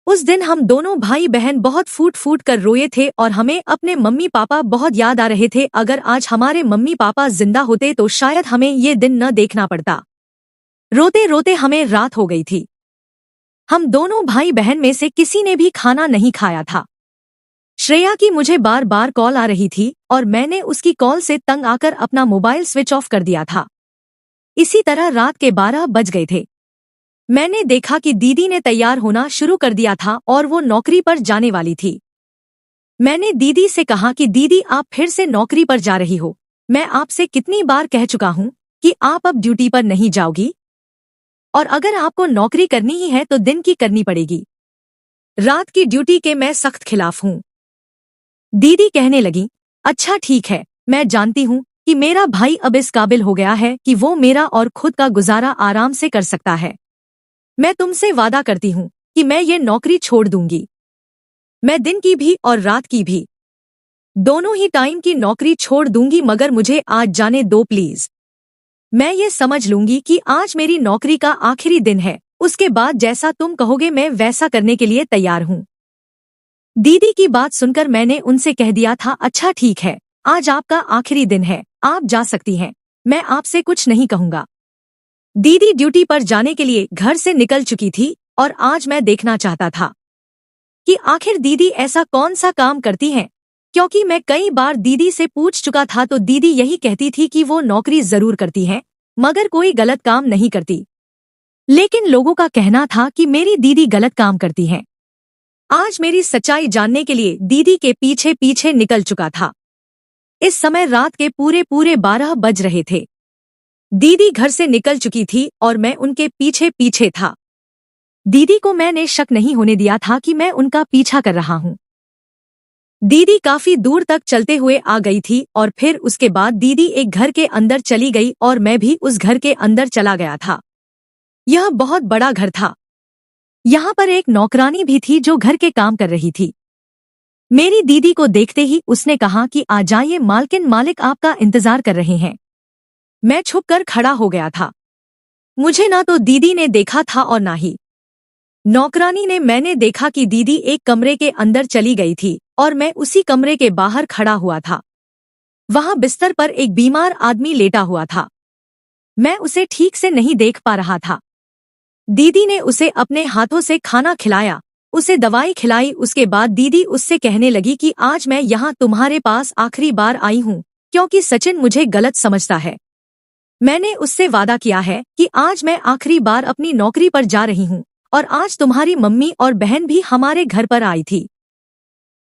उस दिन हम दोनों भाई बहन बहुत फूट फूट कर रोए थे और हमें अपने मम्मी पापा बहुत याद आ रहे थे। अगर आज हमारे मम्मी पापा जिंदा होते तो शायद हमें ये दिन न देखना पड़ता। रोते रोते हमें रात हो गई थी। हम दोनों भाई बहन में से किसी ने भी खाना नहीं खाया था। श्रेया की मुझे बार बार कॉल आ रही थी और मैंने उसकी कॉल से तंग आकर अपना मोबाइल स्विच ऑफ कर दिया था। इसी तरह रात के 12 बज गए थे। मैंने देखा कि दीदी ने तैयार होना शुरू कर दिया था और वो नौकरी पर जाने वाली थी। मैंने दीदी से कहा कि दीदी, आप फिर से नौकरी पर जा रही हो। मैं आपसे कितनी बार कह चुका हूँ कि आप अब ड्यूटी पर नहीं जाओगी, और अगर आपको नौकरी करनी ही है तो दिन की करनी पड़ेगी। रात की ड्यूटी के मैं सख्त खिलाफ हूँ। दीदी कहने लगी, अच्छा ठीक है, मैं जानती हूँ कि मेरा भाई अब इस काबिल हो गया है कि वो मेरा और खुद का गुजारा आराम से कर सकता है। मैं तुमसे वादा करती हूँ कि मैं ये नौकरी छोड़ दूंगी। मैं दिन की भी और रात की भी, दोनों ही टाइम की नौकरी छोड़ दूंगी, मगर मुझे आज जाने दो प्लीज। मैं ये समझ लूंगी कि आज मेरी नौकरी का आखिरी दिन है, उसके बाद जैसा तुम कहोगे मैं वैसा करने के लिए तैयार हूँ। दीदी की बात सुनकर मैंने उनसे कह दिया था, अच्छा ठीक है, आज आपका आखिरी दिन है, आप जा सकती हैं, मैं आपसे कुछ नहीं कहूँगा। दीदी ड्यूटी पर जाने के लिए घर से निकल चुकी थी और आज मैं देखना चाहता था कि आखिर दीदी ऐसा कौन सा काम करती हैं, क्योंकि मैं कई बार दीदी से पूछ चुका था तो दीदी यही कहती थी कि वो नौकरी जरूर करती हैं मगर कोई गलत काम नहीं करती। लेकिन लोगों का कहना था कि मेरी दीदी गलत काम करती हैं। आज मेरी सच्चाई जानने के लिए दीदी के पीछे पीछे निकल चुका था। इस समय रात के पूरे 12 बज रहे थे। दीदी घर से निकल चुकी थी और मैं उनके पीछे पीछे था। दीदी को मैंने शक नहीं होने दिया था कि मैं उनका पीछा कर रहा हूँ। दीदी काफी दूर तक चलते हुए आ गई थी और फिर उसके बाद दीदी एक घर के अंदर चली गई और मैं भी उस घर के अंदर चला गया था। यह बहुत बड़ा घर था। यहाँ पर एक नौकरानी भी थी जो घर के काम कर रही थी। मेरी दीदी को देखते ही उसने कहा कि आ जाइए मालकिन, मालिक आपका इंतजार कर रहे हैं। मैं छुपकर खड़ा हो गया था। मुझे ना तो दीदी ने देखा था और ना ही नौकरानी ने। मैंने देखा कि दीदी एक कमरे के अंदर चली गई थी और मैं उसी कमरे के बाहर खड़ा हुआ था। वहां बिस्तर पर एक बीमार आदमी लेटा हुआ था। मैं उसे ठीक से नहीं देख पा रहा था। दीदी ने उसे अपने हाथों से खाना खिलाया, उसे दवाई खिलाई। उसके बाद दीदी उससे कहने लगी कि आज मैं यहाँ तुम्हारे पास आखिरी बार आई हूँ क्योंकि सचिन मुझे गलत समझता है। मैंने उससे वादा किया है कि आज मैं आखिरी बार अपनी नौकरी पर जा रही हूँ और आज तुम्हारी मम्मी और बहन भी हमारे घर पर आई थी।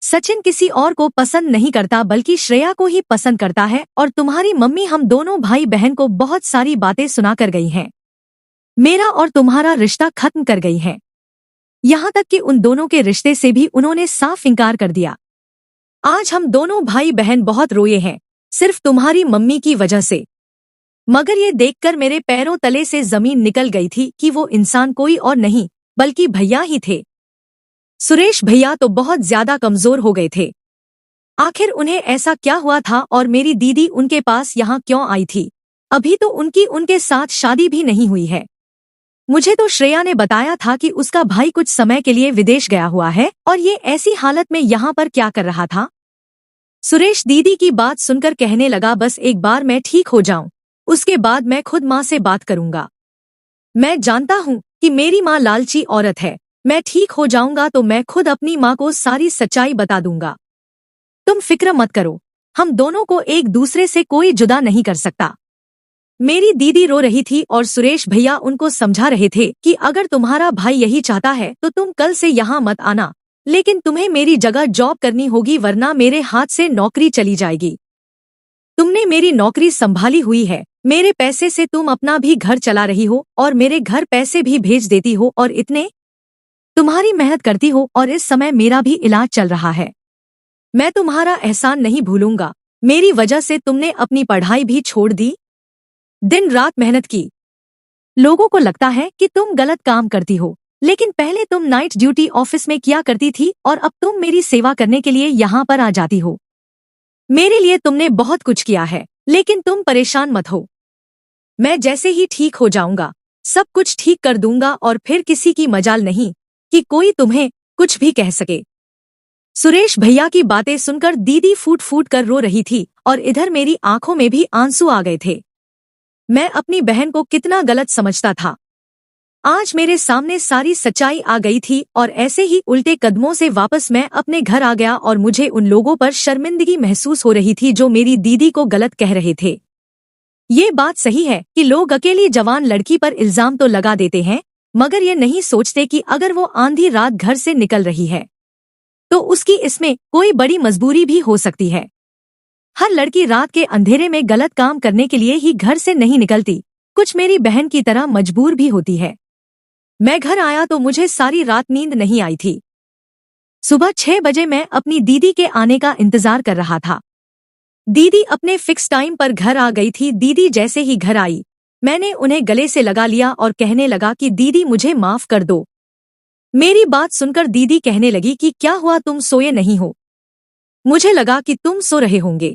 सचिन किसी और को पसंद नहीं करता बल्कि श्रेया को ही पसंद करता है और तुम्हारी मम्मी हम दोनों भाई बहन को बहुत सारी बातें सुना कर गई हैं। मेरा और तुम्हारा रिश्ता खत्म कर गई है। यहाँ तक कि उन दोनों के रिश्ते से भी उन्होंने साफ इनकार कर दिया। आज हम दोनों भाई बहन बहुत रोए हैं, सिर्फ तुम्हारी मम्मी की वजह से। मगर ये देखकर मेरे पैरों तले से जमीन निकल गई थी कि वो इंसान कोई और नहीं बल्कि भैया ही थे। सुरेश भैया तो बहुत ज्यादा कमजोर हो गए थे। आखिर उन्हें ऐसा क्या हुआ था और मेरी दीदी उनके पास यहाँ क्यों आई थी? अभी तो उनकी उनके साथ शादी भी नहीं हुई है। मुझे तो श्रेया ने बताया था कि उसका भाई कुछ समय के लिए विदेश गया हुआ है और ये ऐसी हालत में यहाँ पर क्या कर रहा था। सुरेश दीदी की बात सुनकर कहने लगा, बस एक बार मैं ठीक हो जाऊं, उसके बाद मैं खुद माँ से बात करूंगा। मैं जानता हूँ कि मेरी माँ लालची औरत है। मैं ठीक हो जाऊंगा तो मैं खुद अपनी माँ को सारी सच्चाई बता दूंगा। तुम फिक्र मत करो, हम दोनों को एक दूसरे से कोई जुदा नहीं कर सकता। मेरी दीदी रो रही थी और सुरेश भैया उनको समझा रहे थे कि अगर तुम्हारा भाई यही चाहता है तो तुम कल से यहाँ मत आना, लेकिन तुम्हें मेरी जगह जॉब करनी होगी वरना मेरे हाथ से नौकरी चली जाएगी। तुमने मेरी नौकरी संभाली हुई है, मेरे पैसे से तुम अपना भी घर चला रही हो और मेरे घर पैसे भी भेज देती हो और इतने तुम्हारी मेहनत करती हो और इस समय मेरा भी इलाज चल रहा है। मैं तुम्हारा एहसान नहीं भूलूंगा। मेरी वजह से तुमने अपनी पढ़ाई भी छोड़ दी, दिन रात मेहनत की। लोगों को लगता है कि तुम गलत काम करती हो, लेकिन पहले तुम नाइट ड्यूटी ऑफिस में किया करती थी और अब तुम मेरी सेवा करने के लिए यहाँ पर आ जाती हो। मेरे लिए तुमने बहुत कुछ किया है, लेकिन तुम परेशान मत हो। मैं जैसे ही ठीक हो जाऊंगा सब कुछ ठीक कर दूंगा और फिर किसी की मजाल नहीं कि कोई तुम्हें कुछ भी कह सके। सुरेश भैया की बातें सुनकर दीदी फूट फूट कर रो रही थी और इधर मेरी आंखों में भी आंसू आ गए थे। मैं अपनी बहन को कितना गलत समझता था। आज मेरे सामने सारी सच्चाई आ गई थी और ऐसे ही उल्टे कदमों से वापस मैं अपने घर आ गया और मुझे उन लोगों पर शर्मिंदगी महसूस हो रही थी जो मेरी दीदी को गलत कह रहे थे। ये बात सही है कि लोग अकेली जवान लड़की पर इल्जाम तो लगा देते हैं, मगर ये नहीं सोचते कि अगर वो आंधी रात घर से निकल रही है तो उसकी इसमें कोई बड़ी मजबूरी भी हो सकती है। हर लड़की रात के अंधेरे में गलत काम करने के लिए ही घर से नहीं निकलती, कुछ मेरी बहन की तरह मजबूर भी होती है। मैं घर आया तो मुझे सारी रात नींद नहीं आई थी। सुबह 6 बजे मैं अपनी दीदी के आने का इंतजार कर रहा था। दीदी अपने फिक्स टाइम पर घर आ गई थी। दीदी जैसे ही घर आई मैंने उन्हें गले से लगा लिया और कहने लगा कि दीदी मुझे माफ कर दो। मेरी बात सुनकर दीदी कहने लगी कि क्या हुआ, तुम सोए नहीं हो? मुझे लगा कि तुम सो रहे होंगे।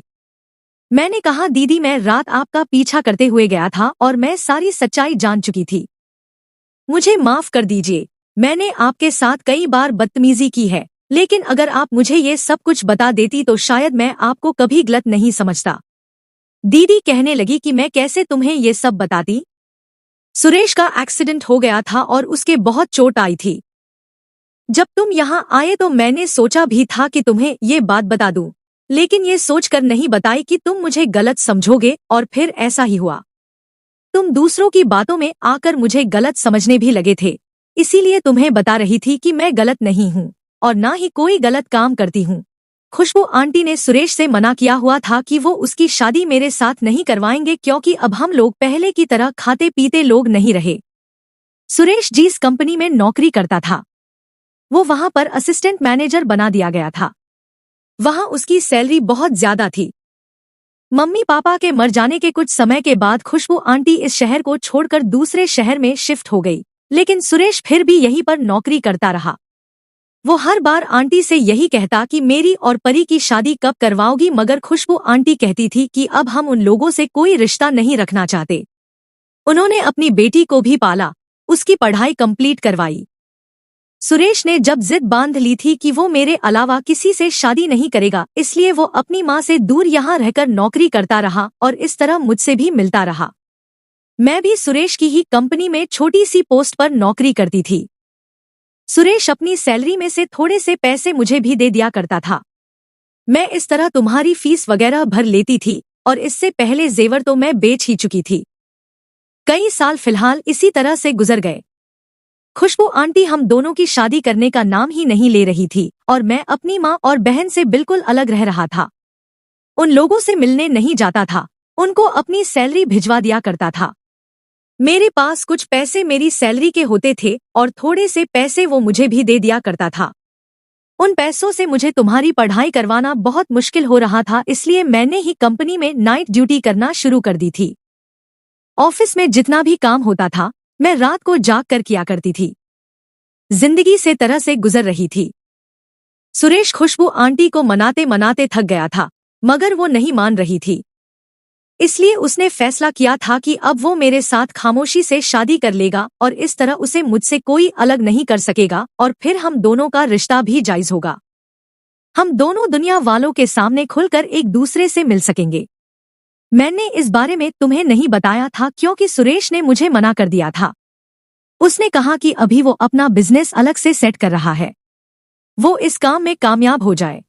मैंने कहा दीदी मैं रात आपका पीछा करते हुए गया था और मैं सारी सच्चाई जान चुकी थी। मुझे माफ कर दीजिए, मैंने आपके साथ कई बार बदतमीजी की है, लेकिन अगर आप मुझे ये सब कुछ बता देती तो शायद मैं आपको कभी गलत नहीं समझता। दीदी कहने लगी कि मैं कैसे तुम्हें ये सब बताती। सुरेश का एक्सीडेंट हो गया था और उसके बहुत चोट आई थी। जब तुम यहाँ आए तो मैंने सोचा भी था कि तुम्हें ये बात बता दूं, लेकिन ये सोचकर नहीं बताई कि तुम मुझे गलत समझोगे और फिर ऐसा ही हुआ। तुम दूसरों की बातों में आकर मुझे गलत समझने भी लगे थे, इसीलिए तुम्हें बता रही थी कि मैं गलत नहीं हूँ और ना ही कोई गलत काम करती हूँ। खुशबू आंटी ने सुरेश से मना किया हुआ था कि वो उसकी शादी मेरे साथ नहीं करवाएंगे, क्योंकि अब हम लोग पहले की तरह खाते पीते लोग नहीं रहे। सुरेश जिस कंपनी में नौकरी करता था वो वहां पर असिस्टेंट मैनेजर बना दिया गया था। वहां उसकी सैलरी बहुत ज्यादा थी। मम्मी पापा के मर जाने के कुछ समय के बाद खुशबू आंटी इस शहर को छोड़कर दूसरे शहर में शिफ्ट हो गई, लेकिन सुरेश फिर भी यहीं पर नौकरी करता रहा। वो हर बार आंटी से यही कहता कि मेरी और परी की शादी कब करवाओगी, मगर खुशबू आंटी कहती थी कि अब हम उन लोगों से कोई रिश्ता नहीं रखना चाहते। उन्होंने अपनी बेटी को भी पाला, उसकी पढ़ाई कंप्लीट करवाई। सुरेश ने जब जिद बांध ली थी कि वो मेरे अलावा किसी से शादी नहीं करेगा, इसलिए वो अपनी माँ से दूर यहाँ रहकर नौकरी करता रहा और इस तरह मुझसे भी मिलता रहा। मैं भी सुरेश की ही कंपनी में छोटी सी पोस्ट पर नौकरी करती थी। सुरेश अपनी सैलरी में से थोड़े से पैसे मुझे भी दे दिया करता था। मैं इस तरह तुम्हारी फीस वगैरह भर लेती थी और इससे पहले जेवर तो मैं बेच ही चुकी थी। कई साल फिलहाल इसी तरह से गुजर गए। खुशबू आंटी हम दोनों की शादी करने का नाम ही नहीं ले रही थी और मैं अपनी माँ और बहन से बिल्कुल अलग रह रहा था। उन लोगों से मिलने नहीं जाता था, उनको अपनी सैलरी भिजवा दिया करता था। मेरे पास कुछ पैसे मेरी सैलरी के होते थे और थोड़े से पैसे वो मुझे भी दे दिया करता था। उन पैसों से मुझे तुम्हारी पढ़ाई करवाना बहुत मुश्किल हो रहा था, इसलिए मैंने ही कंपनी में नाइट ड्यूटी करना शुरू कर दी थी। ऑफिस में जितना भी काम होता था मैं रात को जाग कर किया करती थी। जिंदगी से तरह से गुजर रही थी। सुरेश खुशबू आंटी को मनाते मनाते थक गया था, मगर वो नहीं मान रही थी। इसलिए उसने फैसला किया था कि अब वो मेरे साथ खामोशी से शादी कर लेगा और इस तरह उसे मुझसे कोई अलग नहीं कर सकेगा और फिर हम दोनों का रिश्ता भी जायज होगा। हम दोनों दुनिया वालों के सामने खुलकर एक दूसरे से मिल सकेंगे। मैंने इस बारे में तुम्हें नहीं बताया था क्योंकि सुरेश ने मुझे मना कर दिया था। उसने कहा कि अभी वो अपना बिजनेस अलग से सेट कर रहा है, वो इस काम में कामयाब हो जाए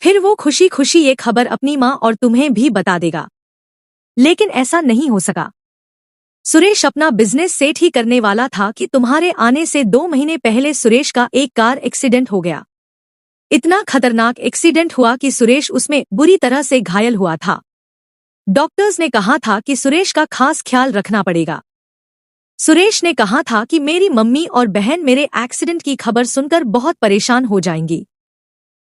फिर वो खुशी खुशी ये खबर अपनी माँ और तुम्हें भी बता देगा। लेकिन ऐसा नहीं हो सका। सुरेश अपना बिजनेस सेट ही करने वाला था कि तुम्हारे आने से 2 महीने पहले सुरेश का एक कार एक्सीडेंट हो गया। इतना खतरनाक एक्सीडेंट हुआ कि सुरेश उसमें बुरी तरह से घायल हुआ था। डॉक्टर्स ने कहा था कि सुरेश का खास ख्याल रखना पड़ेगा। सुरेश ने कहा था कि मेरी मम्मी और बहन मेरे एक्सीडेंट की खबर सुनकर बहुत परेशान हो जाएंगी,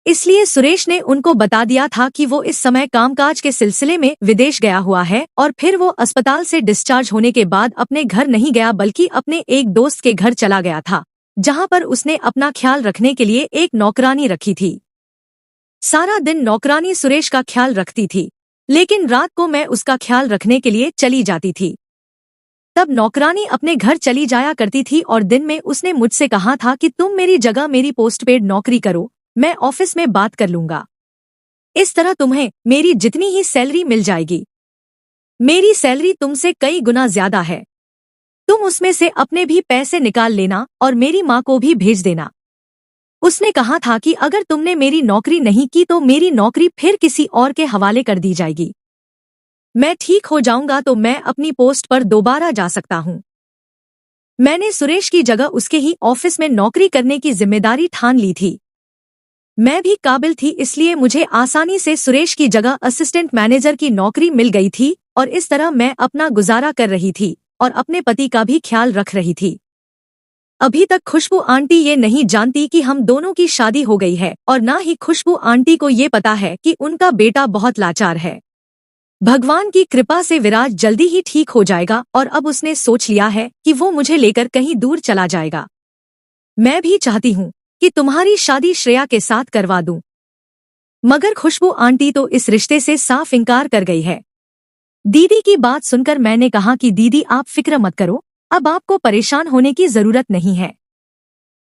इसलिए सुरेश ने उनको बता दिया था कि वो इस समय कामकाज के सिलसिले में विदेश गया हुआ है और फिर वो अस्पताल से डिस्चार्ज होने के बाद अपने घर नहीं गया बल्कि अपने एक दोस्त के घर चला गया था, जहां पर उसने अपना ख्याल रखने के लिए एक नौकरानी रखी थी। सारा दिन नौकरानी सुरेश का ख्याल रखती थी, लेकिन रात को मैं उसका ख्याल रखने के लिए चली जाती थी। तब नौकरानी अपने घर चली जाया करती थी और दिन में उसने मुझसे कहा था कि तुम मेरी जगह मेरी पोस्टपेड नौकरी करो, मैं ऑफिस में बात कर लूंगा। इस तरह तुम्हें मेरी जितनी ही सैलरी मिल जाएगी। मेरी सैलरी तुमसे कई गुना ज्यादा है, तुम उसमें से अपने भी पैसे निकाल लेना और मेरी माँ को भी भेज देना। उसने कहा था कि अगर तुमने मेरी नौकरी नहीं की तो मेरी नौकरी फिर किसी और के हवाले कर दी जाएगी। मैं ठीक हो जाऊंगा तो मैं अपनी पोस्ट पर दोबारा जा सकता हूँ। मैंने सुरेश की जगह उसके ही ऑफिस में नौकरी करने की जिम्मेदारी ठान ली थी। मैं भी काबिल थी, इसलिए मुझे आसानी से सुरेश की जगह असिस्टेंट मैनेजर की नौकरी मिल गई थी और इस तरह मैं अपना गुजारा कर रही थी और अपने पति का भी ख्याल रख रही थी। अभी तक खुशबू आंटी ये नहीं जानती कि हम दोनों की शादी हो गई है और ना ही खुशबू आंटी को ये पता है कि उनका बेटा बहुत लाचार है। भगवान की कृपा से विराज जल्दी ही ठीक हो जाएगा और अब उसने सोच लिया है कि वो मुझे लेकर कहीं दूर चला जाएगा। मैं भी चाहती हूँ कि तुम्हारी शादी श्रेया के साथ करवा दूं, मगर खुशबू आंटी तो इस रिश्ते से साफ इनकार कर गई है। दीदी की बात सुनकर मैंने कहा कि दीदी आप फिक्र मत करो, अब आपको परेशान होने की जरूरत नहीं है।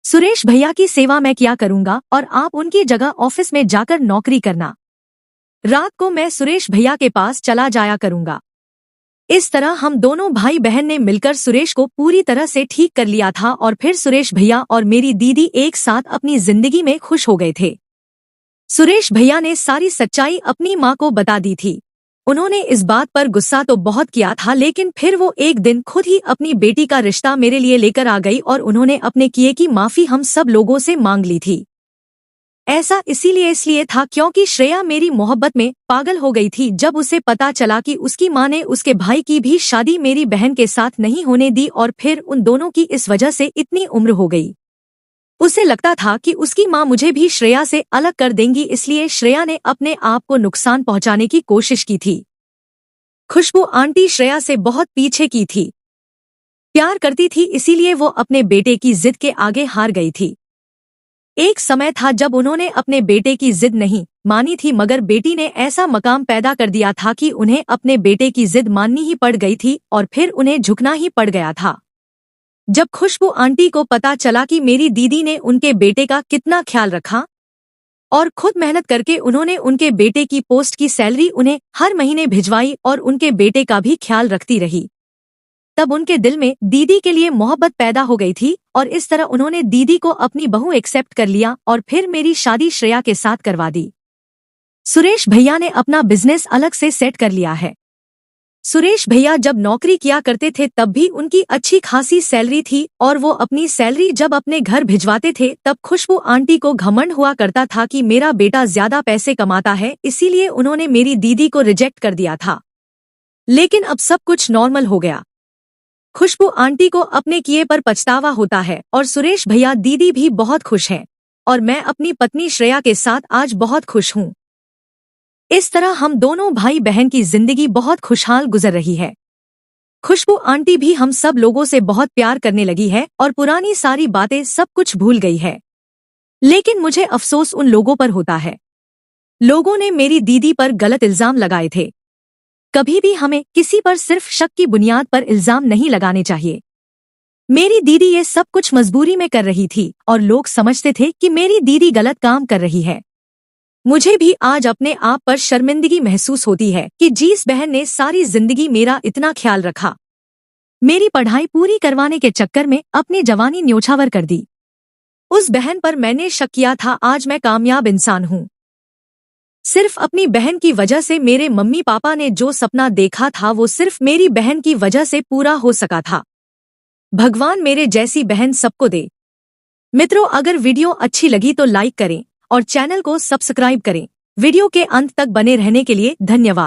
सुरेश भैया की सेवा मैं किया करूंगा और आप उनकी जगह ऑफिस में जाकर नौकरी करना। रात को मैं सुरेश भैया के पास चला जाया करूंगा। इस तरह हम दोनों भाई बहन ने मिलकर सुरेश को पूरी तरह से ठीक कर लिया था और फिर सुरेश भैया और मेरी दीदी एक साथ अपनी जिंदगी में खुश हो गए थे। सुरेश भैया ने सारी सच्चाई अपनी माँ को बता दी थी। उन्होंने इस बात पर गुस्सा तो बहुत किया था, लेकिन फिर वो एक दिन खुद ही अपनी बेटी का रिश्ता मेरे लिए लेकर आ गई और उन्होंने अपने किए की माफी हम सब लोगों से मांग ली थी। ऐसा इसलिए था क्योंकि श्रेया मेरी मोहब्बत में पागल हो गई थी जब उसे पता चला कि उसकी माँ ने उसके भाई की भी शादी मेरी बहन के साथ नहीं होने दी और फिर उन दोनों की इस वजह से इतनी उम्र हो गई। उसे लगता था कि उसकी माँ मुझे भी श्रेया से अलग कर देंगी, इसलिए श्रेया ने अपने आप को नुकसान पहुंचाने की कोशिश की थी। खुशबू आंटी श्रेया से बहुत पीछे की थी, प्यार करती थी, इसीलिए वो अपने बेटे की जिद के आगे हार गई थी। एक समय था जब उन्होंने अपने बेटे की जिद नहीं मानी थी, मगर बेटी ने ऐसा मकाम पैदा कर दिया था कि उन्हें अपने बेटे की जिद माननी ही पड़ गई थी और फिर उन्हें झुकना ही पड़ गया था। जब खुशबू आंटी को पता चला कि मेरी दीदी ने उनके बेटे का कितना ख्याल रखा और खुद मेहनत करके उन्होंने उनके बेटे की पोस्ट की सैलरी उन्हें हर महीने भिजवाई और उनके बेटे का भी ख्याल रखती रही, तब उनके दिल में दीदी के लिए मोहब्बत पैदा हो गई थी और इस तरह उन्होंने दीदी को अपनी बहू एक्सेप्ट कर लिया और फिर मेरी शादी श्रेया के साथ करवा दी। सुरेश भैया ने अपना बिजनेस अलग से सेट कर लिया है। सुरेश भैया जब नौकरी किया करते थे तब भी उनकी अच्छी खासी सैलरी थी और वो अपनी सैलरी जब अपने घर भिजवाते थे तब खुशबू आंटी को घमंड हुआ करता था कि मेरा बेटा ज्यादा पैसे कमाता है, इसीलिए उन्होंने मेरी दीदी को रिजेक्ट कर दिया था। लेकिन अब सब कुछ नॉर्मल हो गया। खुशबू आंटी को अपने किए पर पछतावा होता है और सुरेश भैया दीदी भी बहुत खुश हैं और मैं अपनी पत्नी श्रेया के साथ आज बहुत खुश हूँ। इस तरह हम दोनों भाई बहन की जिंदगी बहुत खुशहाल गुजर रही है। खुशबू आंटी भी हम सब लोगों से बहुत प्यार करने लगी है और पुरानी सारी बातें सब कुछ भूल गई है। लेकिन मुझे अफसोस उन लोगों पर होता है, लोगों ने मेरी दीदी पर गलत इल्जाम लगाए थे। कभी भी हमें किसी पर सिर्फ शक की बुनियाद पर इल्जाम नहीं लगाने चाहिए। मेरी दीदी ये सब कुछ मजबूरी में कर रही थी और लोग समझते थे कि मेरी दीदी गलत काम कर रही है। मुझे भी आज अपने आप पर शर्मिंदगी महसूस होती है कि जिस बहन ने सारी जिंदगी मेरा इतना ख्याल रखा, मेरी पढ़ाई पूरी करवाने के चक्कर में अपनी जवानी न्योछावर कर दी, उस बहन पर मैंने शक किया था। आज मैं कामयाब इंसान हूँ। सिर्फ अपनी बहन की वजह से मेरे मम्मी पापा ने जो सपना देखा था वो सिर्फ मेरी बहन की वजह से पूरा हो सका था। भगवान मेरे जैसी बहन सबको दे। मित्रों, अगर वीडियो अच्छी लगी तो लाइक करें और चैनल को सब्सक्राइब करें। वीडियो के अंत तक बने रहने के लिए धन्यवाद।